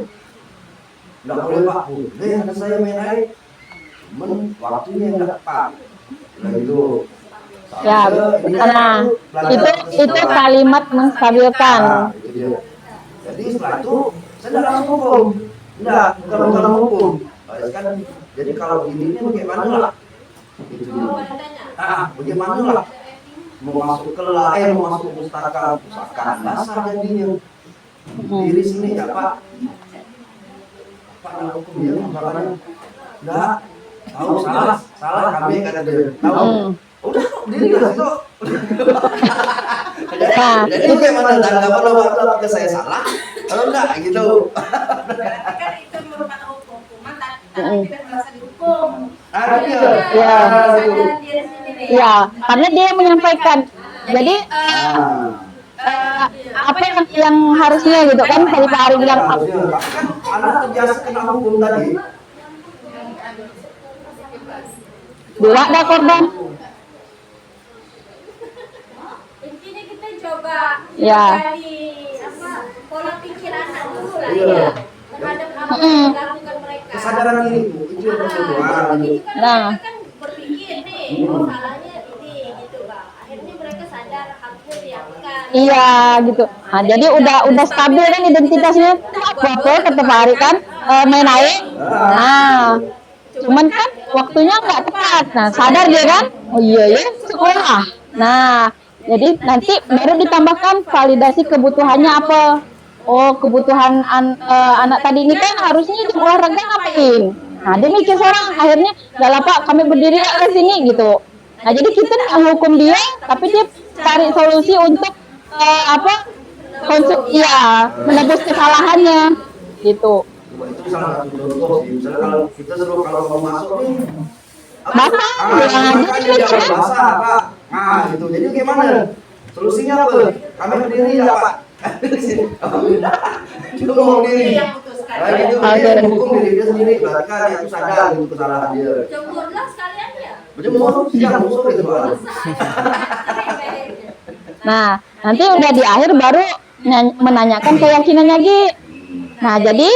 Nggak boleh Pak? Boleh ada saya main air. Cuman waktunya nggak tepat. Nah itu. Ya, karena itu kalimat menstabilkan. Itu dia. Jadi setelah itu saya tidak langsung hukum. Enggak, bukan hukum. Jadi kalau ini bagaimana lah? Itu bagaimana lah? Mau masuk ke mau masuk pustaka dasar jadinya. Diri sini ya Pak. Pak hukum dia masalahnya. Enggak. Tahu salah kami kata dia. Tahu. Udah diri itu. Jadi bagaimana tanggapan Bapak ke saya salah? Kalau enggak gitu. Kan itu merupakan hukuman tapi tidak merasa dihukum. Ya, karena dia menyampaikan. Jadi apa yang harusnya gitu kan tadi Pak Ari bilang. Kan anak terbiasa kena hukum tadi. Dua ada korban. Intinya kita coba Ya. dari pola pikir anak dulu lah ya terhadap apa yang dilakukan mereka. Kesadaran diri Bu, itu yang persoalan. Jadi kan Nah. mereka kan berpikir nih, salahnya ini gitu Bang. Akhirnya mereka sadar harusnya diapakan. Iya gitu. Nah, jadi udah stabil kan identitasnya. Apa kata Pak Ari kan main air. Nah, cuman kan waktunya nggak tepat. Nah, sadar dia kan? Oh iya ya, sekolah. Nah, jadi nanti baru ditambahkan validasi kebutuhannya apa. Oh, kebutuhan anak tadi ini kan harusnya di olahraga ngapain? Nah, dia mikir seorang akhirnya nggak lah Pak, kami berdiri ke sini gitu. Nah, jadi kita nggak hukum dia, tapi dia cari solusi untuk menebus kesalahannya gitu. Itu salah satu contoh sih. Misalnya kalau kita kalau mau masuk nih Basah, basah Pak. Nah gitu. Jadi gimana? Solusinya apa? Kami berdiri ya Pak. Itu ngomong diri. Nah gitu. Dia hukum diri dia sendiri. Berarti kan dia tuh sadar itu kesalahan dia. Jemurlah sekalian ya. Berjemur siang sore itu Pak. Nah, nanti udah di akhir baru menanyakan keyakinan lagi. Nah, jadi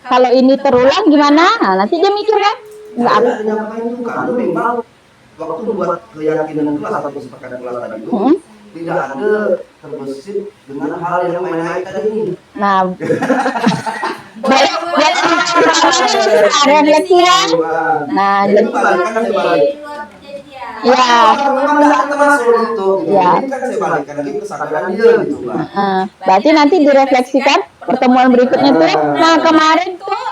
kalau ini terulang gimana? Nah, nanti dia mikir kan, nggak ada nyampain juga. Lu memang waktu buat keyakinan kelas atau kesepakatan kelas tadi itu tidak ada terbesit dengan hal yang main-main tadi ini. Nah, boleh refleksi kan? Nah, Jadi jadi balikan saya balik. Di luar perjanjian. ya, Memang tidak termasuk itu. Ya. Ini kan saya balikan lagi kesadaran dia gitu, Mbak. berarti nanti direfleksikan pertemuan berikutnya tuh. Nah, kemarin tuh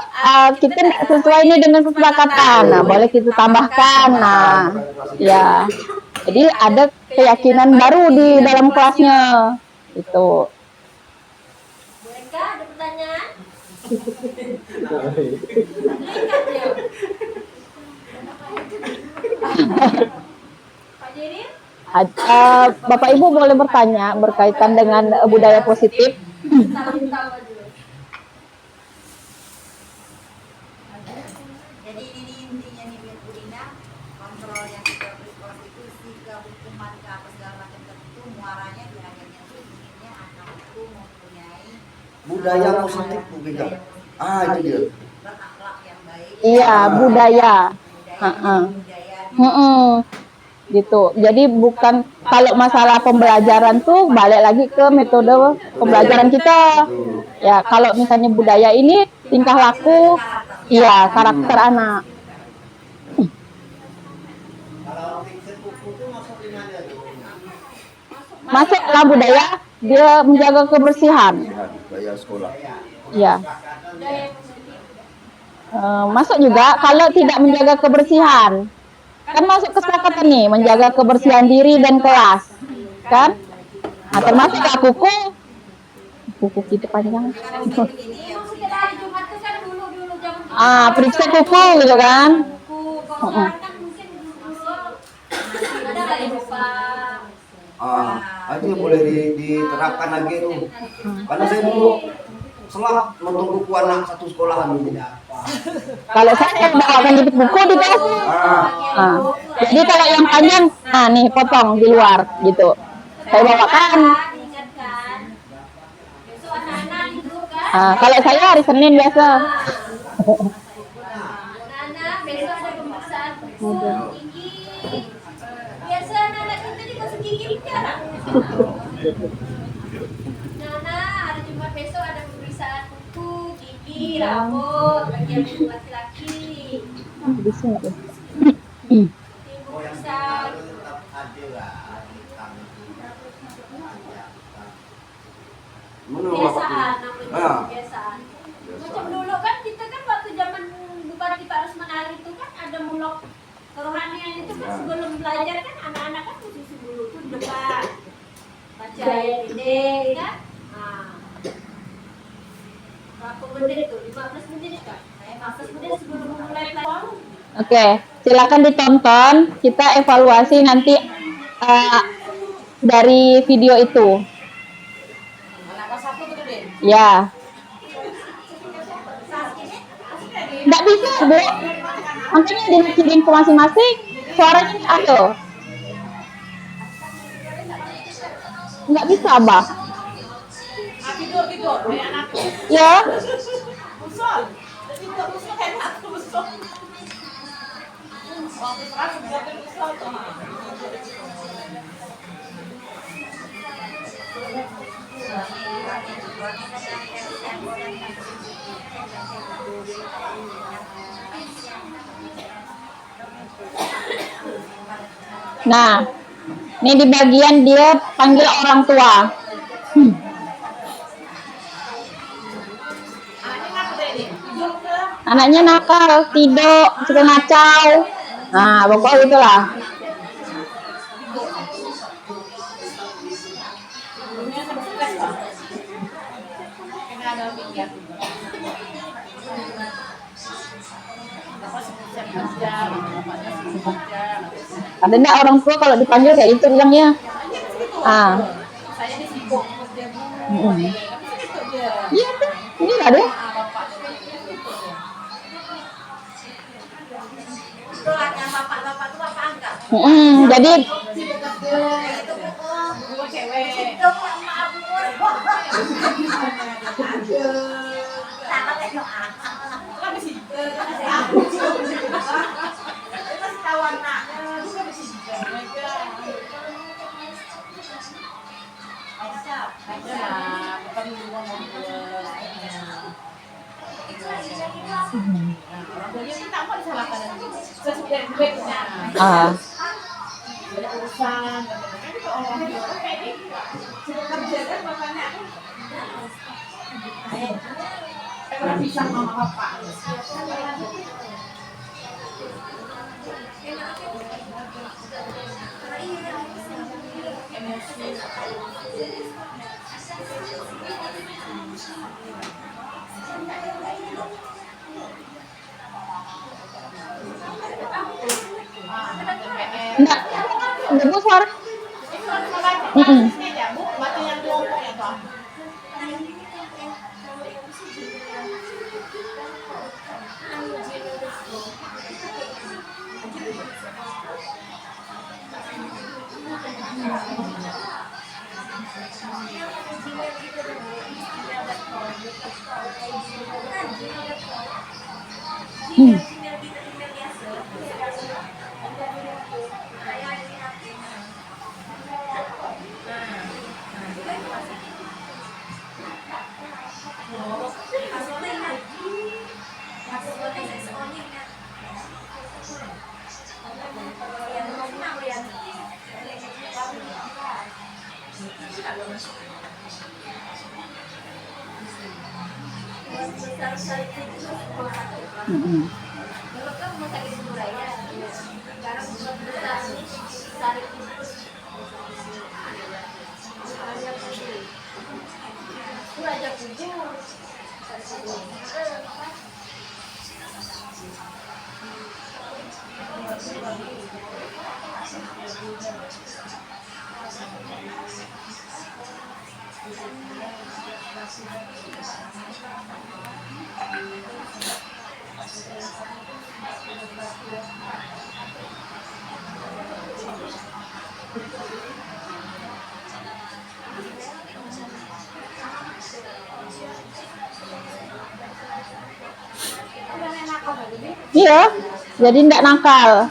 kita nggak sesuai ini dengan kesepakatan. Nah, boleh kita tambahkan. Nah, ya. Jadi ada keyakinan baru di dalam kelasnya. Itu. Bolehkah ada pertanyaan? Pak Jirin, Bapak Ibu boleh bertanya berkaitan dengan budaya positif. tahu-tahu dulu. Jadi ini intinya nih Bu Dina, kontrol yang kita beri itu jika hukuman ke apa segala macam tertentu muaranya di akhirnya itu inginnya anak itu mempunyai Budaya positif Bu Bega. Itu dia. berakhlak yang baik. Iya, budaya. Budaya, Gitu. Jadi bukan kalau masalah pembelajaran tuh balik lagi ke metode pembelajaran kita. Ya, kalau misalnya budaya ini tingkah laku, iya karakter anak. Kalau fixer buku itu masuk di mana tuh? Masuklah budaya dia menjaga kebersihan. Budaya sekolah. Ya. Masuk juga kalau tidak menjaga kebersihan. Kan masuk kesepakatan nih menjaga kebersihan diri dan kelas. Kan? Nah, termasuk kuku kita panjang. Kita hari Jumat tuh kan dulu zaman Periksa kuku gitu kan. buku. Kalau sekarang kan mungkin dulu ada kali lupa. Itu yang boleh diterapkan lagi tuh. Karena saya dulu setelah nonton buku anak satu sekolahan dulu. Kalau saya bawakan di buku di kelas. Jadi kalau yang panjang, nih potong di luar gitu. Saya bawakan. Diingatkan. Besok anak-anak itu kan. Kalau saya hari Senin biasa. Anak-anak besok ada pemeriksaan kuku, gigi. Biasa anak-anak kita dikasih gigi bicara. Nana, hari Jumat besok ada pemeriksaan kuku, gigi, rambut bagi yang laki-laki. Tim pemeriksaan Tetap ada lah. kebiasaan namanya kebiasaan. Macam dulu kan kita kan waktu zaman Bupati Pak Rusman Ali itu kan ada mulok kerohanian itu kan sebelum belajar kan anak-anak kan mesti dulu tuh depan baca ini kan. Berapa menit tuh? 15 menit kan? 15 menit sebelum mulai belajar. Oke, silakan ditonton. Kita evaluasi nanti dari video itu. Ya. Nggak bisa, Bu. Makanya dikirim ke masing-masing. Suaranya ada. Nggak bisa, Abah. Ya. Nah, ini di bagian dia panggil orang tua. Anaknya nakal, tidur, suka ngacau. Nah, pokoknya itulah. Ada enggak orang tua kalau dipanggil kayak gitu bilangnya? Saya disibuk Iya tuh, ini ada. Itulah yang bapak-bapak itu bapak angkat. Jadi Itu emak aku. Sangat enak. Masih tahu anaknya. Ah. Enggak, Bu suara. Mm-mm. Hmm. Mm-mm. Iya, jadi tidak nakal.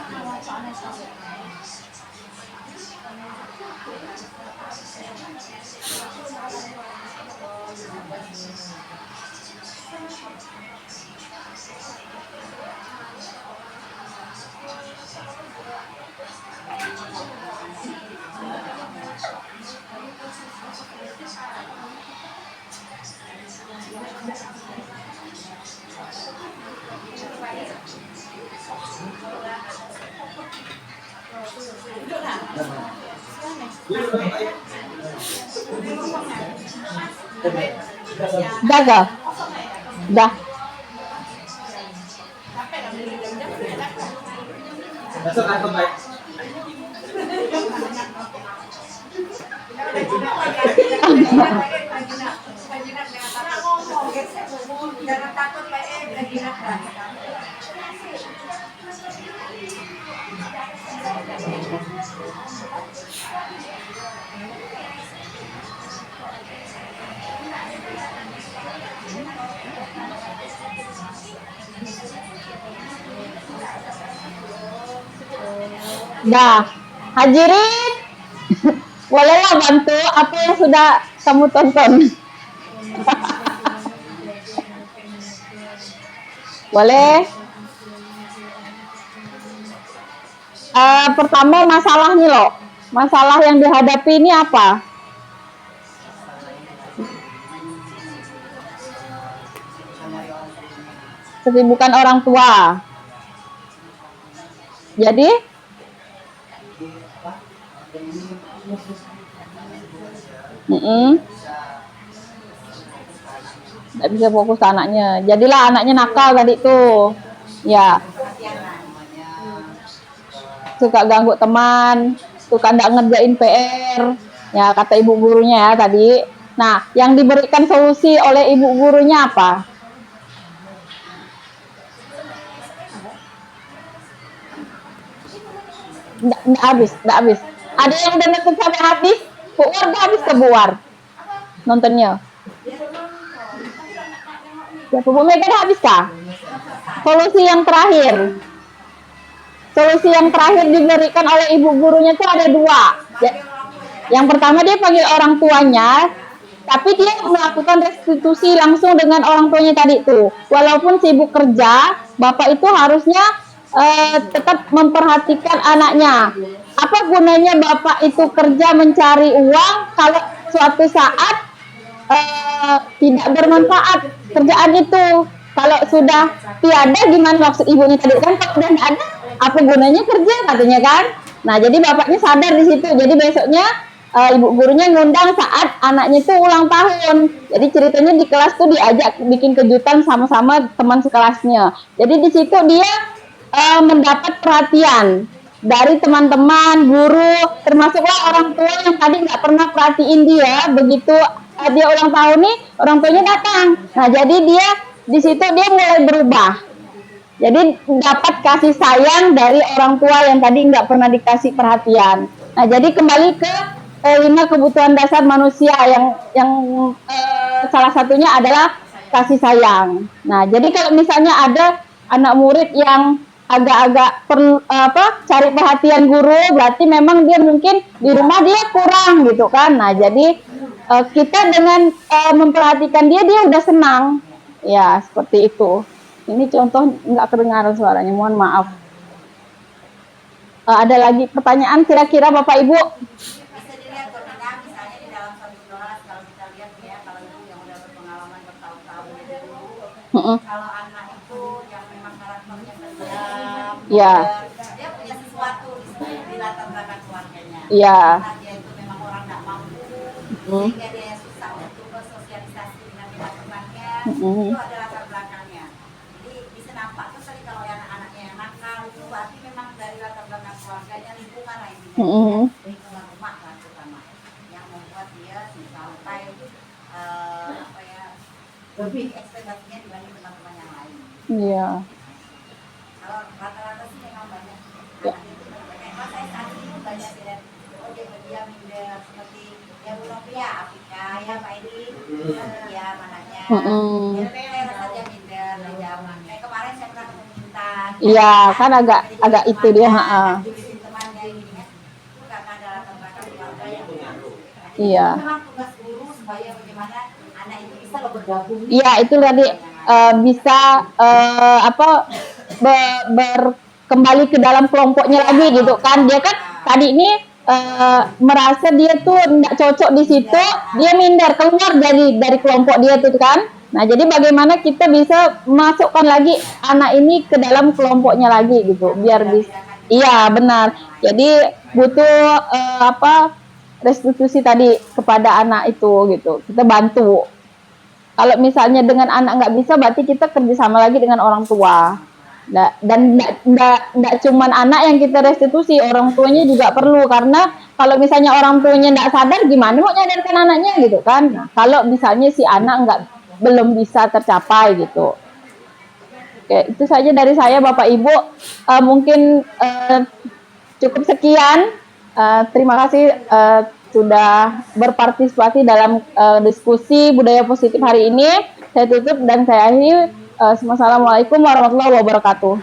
Dah. Dah. Besok aku baik. Jangan takut Pak lagi Dah. Hadirin, bolehlah bantu apa yang sudah kamu tonton. Boleh. Pertama masalahnya loh. Masalah yang dihadapi ini apa? Kesibukan orang tua. Jadi nggak bisa fokus ke anaknya. Jadilah anaknya nakal tadi tuh. Ya. Suka ganggu teman, suka nggak ngerjain PR. Ya, kata ibu gurunya ya tadi. Nah, yang diberikan solusi oleh ibu gurunya apa? Nggak habis. Ada yang udah nonton sampai habis? Buar nggak habis kebuar nontonnya. Ya, Bu Mega udah habis kah? Solusi yang terakhir. Solusi yang terakhir diberikan oleh ibu gurunya itu ada dua. Yang pertama dia panggil orang tuanya, tapi dia melakukan restitusi langsung dengan orang tuanya tadi tuh. Walaupun sibuk kerja, bapak itu harusnya tetap memperhatikan anaknya. Apa gunanya bapak itu kerja mencari uang kalau suatu saat tidak bermanfaat kerjaan itu? Kalau sudah tiada, gimana maksud ibunya tadi kan? Kalau udah tidak ada, apa gunanya kerja katanya kan? Nah, jadi bapaknya sadar di situ. Jadi besoknya ibu gurunya ngundang saat anaknya itu ulang tahun. Jadi ceritanya di kelas tuh diajak bikin kejutan sama-sama teman sekelasnya. Jadi di situ dia mendapat perhatian dari teman-teman, guru, termasuklah orang tua yang tadi nggak pernah perhatiin dia. Begitu dia ulang tahun nih, orang tuanya datang. Nah, jadi dia di situ dia mulai berubah. Jadi dapat kasih sayang dari orang tua yang tadi nggak pernah dikasih perhatian. Nah, jadi kembali ke 5 kebutuhan dasar manusia yang salah satunya adalah kasih sayang. Nah, jadi kalau misalnya ada anak murid yang agak-agak cari perhatian guru, berarti memang dia mungkin di rumah dia kurang gitu kan. Nah, jadi kita dengan memperhatikan dia udah senang. Ya, seperti itu. Ini contoh nggak kedengaran suaranya, mohon maaf. Ada lagi pertanyaan kira-kira Bapak Ibu? Bisa dilihat Koordina, misalnya di dalam suatu kelas, kalau kita lihat ya, kalau ibu yang udah berpengalaman bertahun-tahun jadi guru, kalau anak itu yang memang karakternya pendiam, Ya. dia punya sesuatu di latar belakang keluarganya. Iya. Entah dia itu memang orang nggak mampu, sehingga dia susah untuk bersosialisasi dengan teman-temannya, itu ada latar belakangnya. Jadi bisa nampak tuh tadi kalau anak-anaknya yang nakal itu berarti memang dari latar belakang keluarganya, lingkungan lah intinya. Lingkungan rumah lah terutama yang membuat dia sampai lebih ekspektasinya dibanding teman-teman yang lain. Iya. Kalau rata-rata sih memang banyak anak itu banyak. Kalau saya saat ini banyak sih dan dia minder seperti ya Bu Novia, Afrika, ya Pak Edi, ya mananya. Ya saya rasa dia minder, dia jauh. Kayak kemarin saya pernah ketemu Intan. Iya, kan agak itu dia, Temannya ini kan, itu karena ada latar belakang keluarga yang Iya. memang tugas guru supaya bagaimana anak itu bisa bergabung. Iya, itu tadi bisa kembali ke dalam kelompoknya lagi gitu kan. Dia kan tadi ini merasa dia tuh nggak cocok di situ, dia minder keluar dari kelompok dia tuh kan. Nah, jadi bagaimana kita bisa masukkan lagi anak ini ke dalam kelompoknya lagi gitu, biar bisa. Iya, benar. Jadi butuh restitusi tadi kepada anak itu gitu. Kita bantu. Kalau misalnya dengan anak nggak bisa, berarti kita kerjasama lagi dengan orang tua. Dan nggak cuman anak yang kita restitusi, orang tuanya juga perlu. Karena kalau misalnya orang tuanya nggak sadar, gimana mau nyadarkan anaknya gitu kan? Nah, kalau misalnya si anak belum bisa tercapai gitu. Oke, itu saja dari saya Bapak Ibu. Mungkin cukup sekian. Terima kasih sudah berpartisipasi dalam diskusi budaya positif hari ini. Saya tutup dan saya akhiri. Assalamualaikum warahmatullahi wabarakatuh.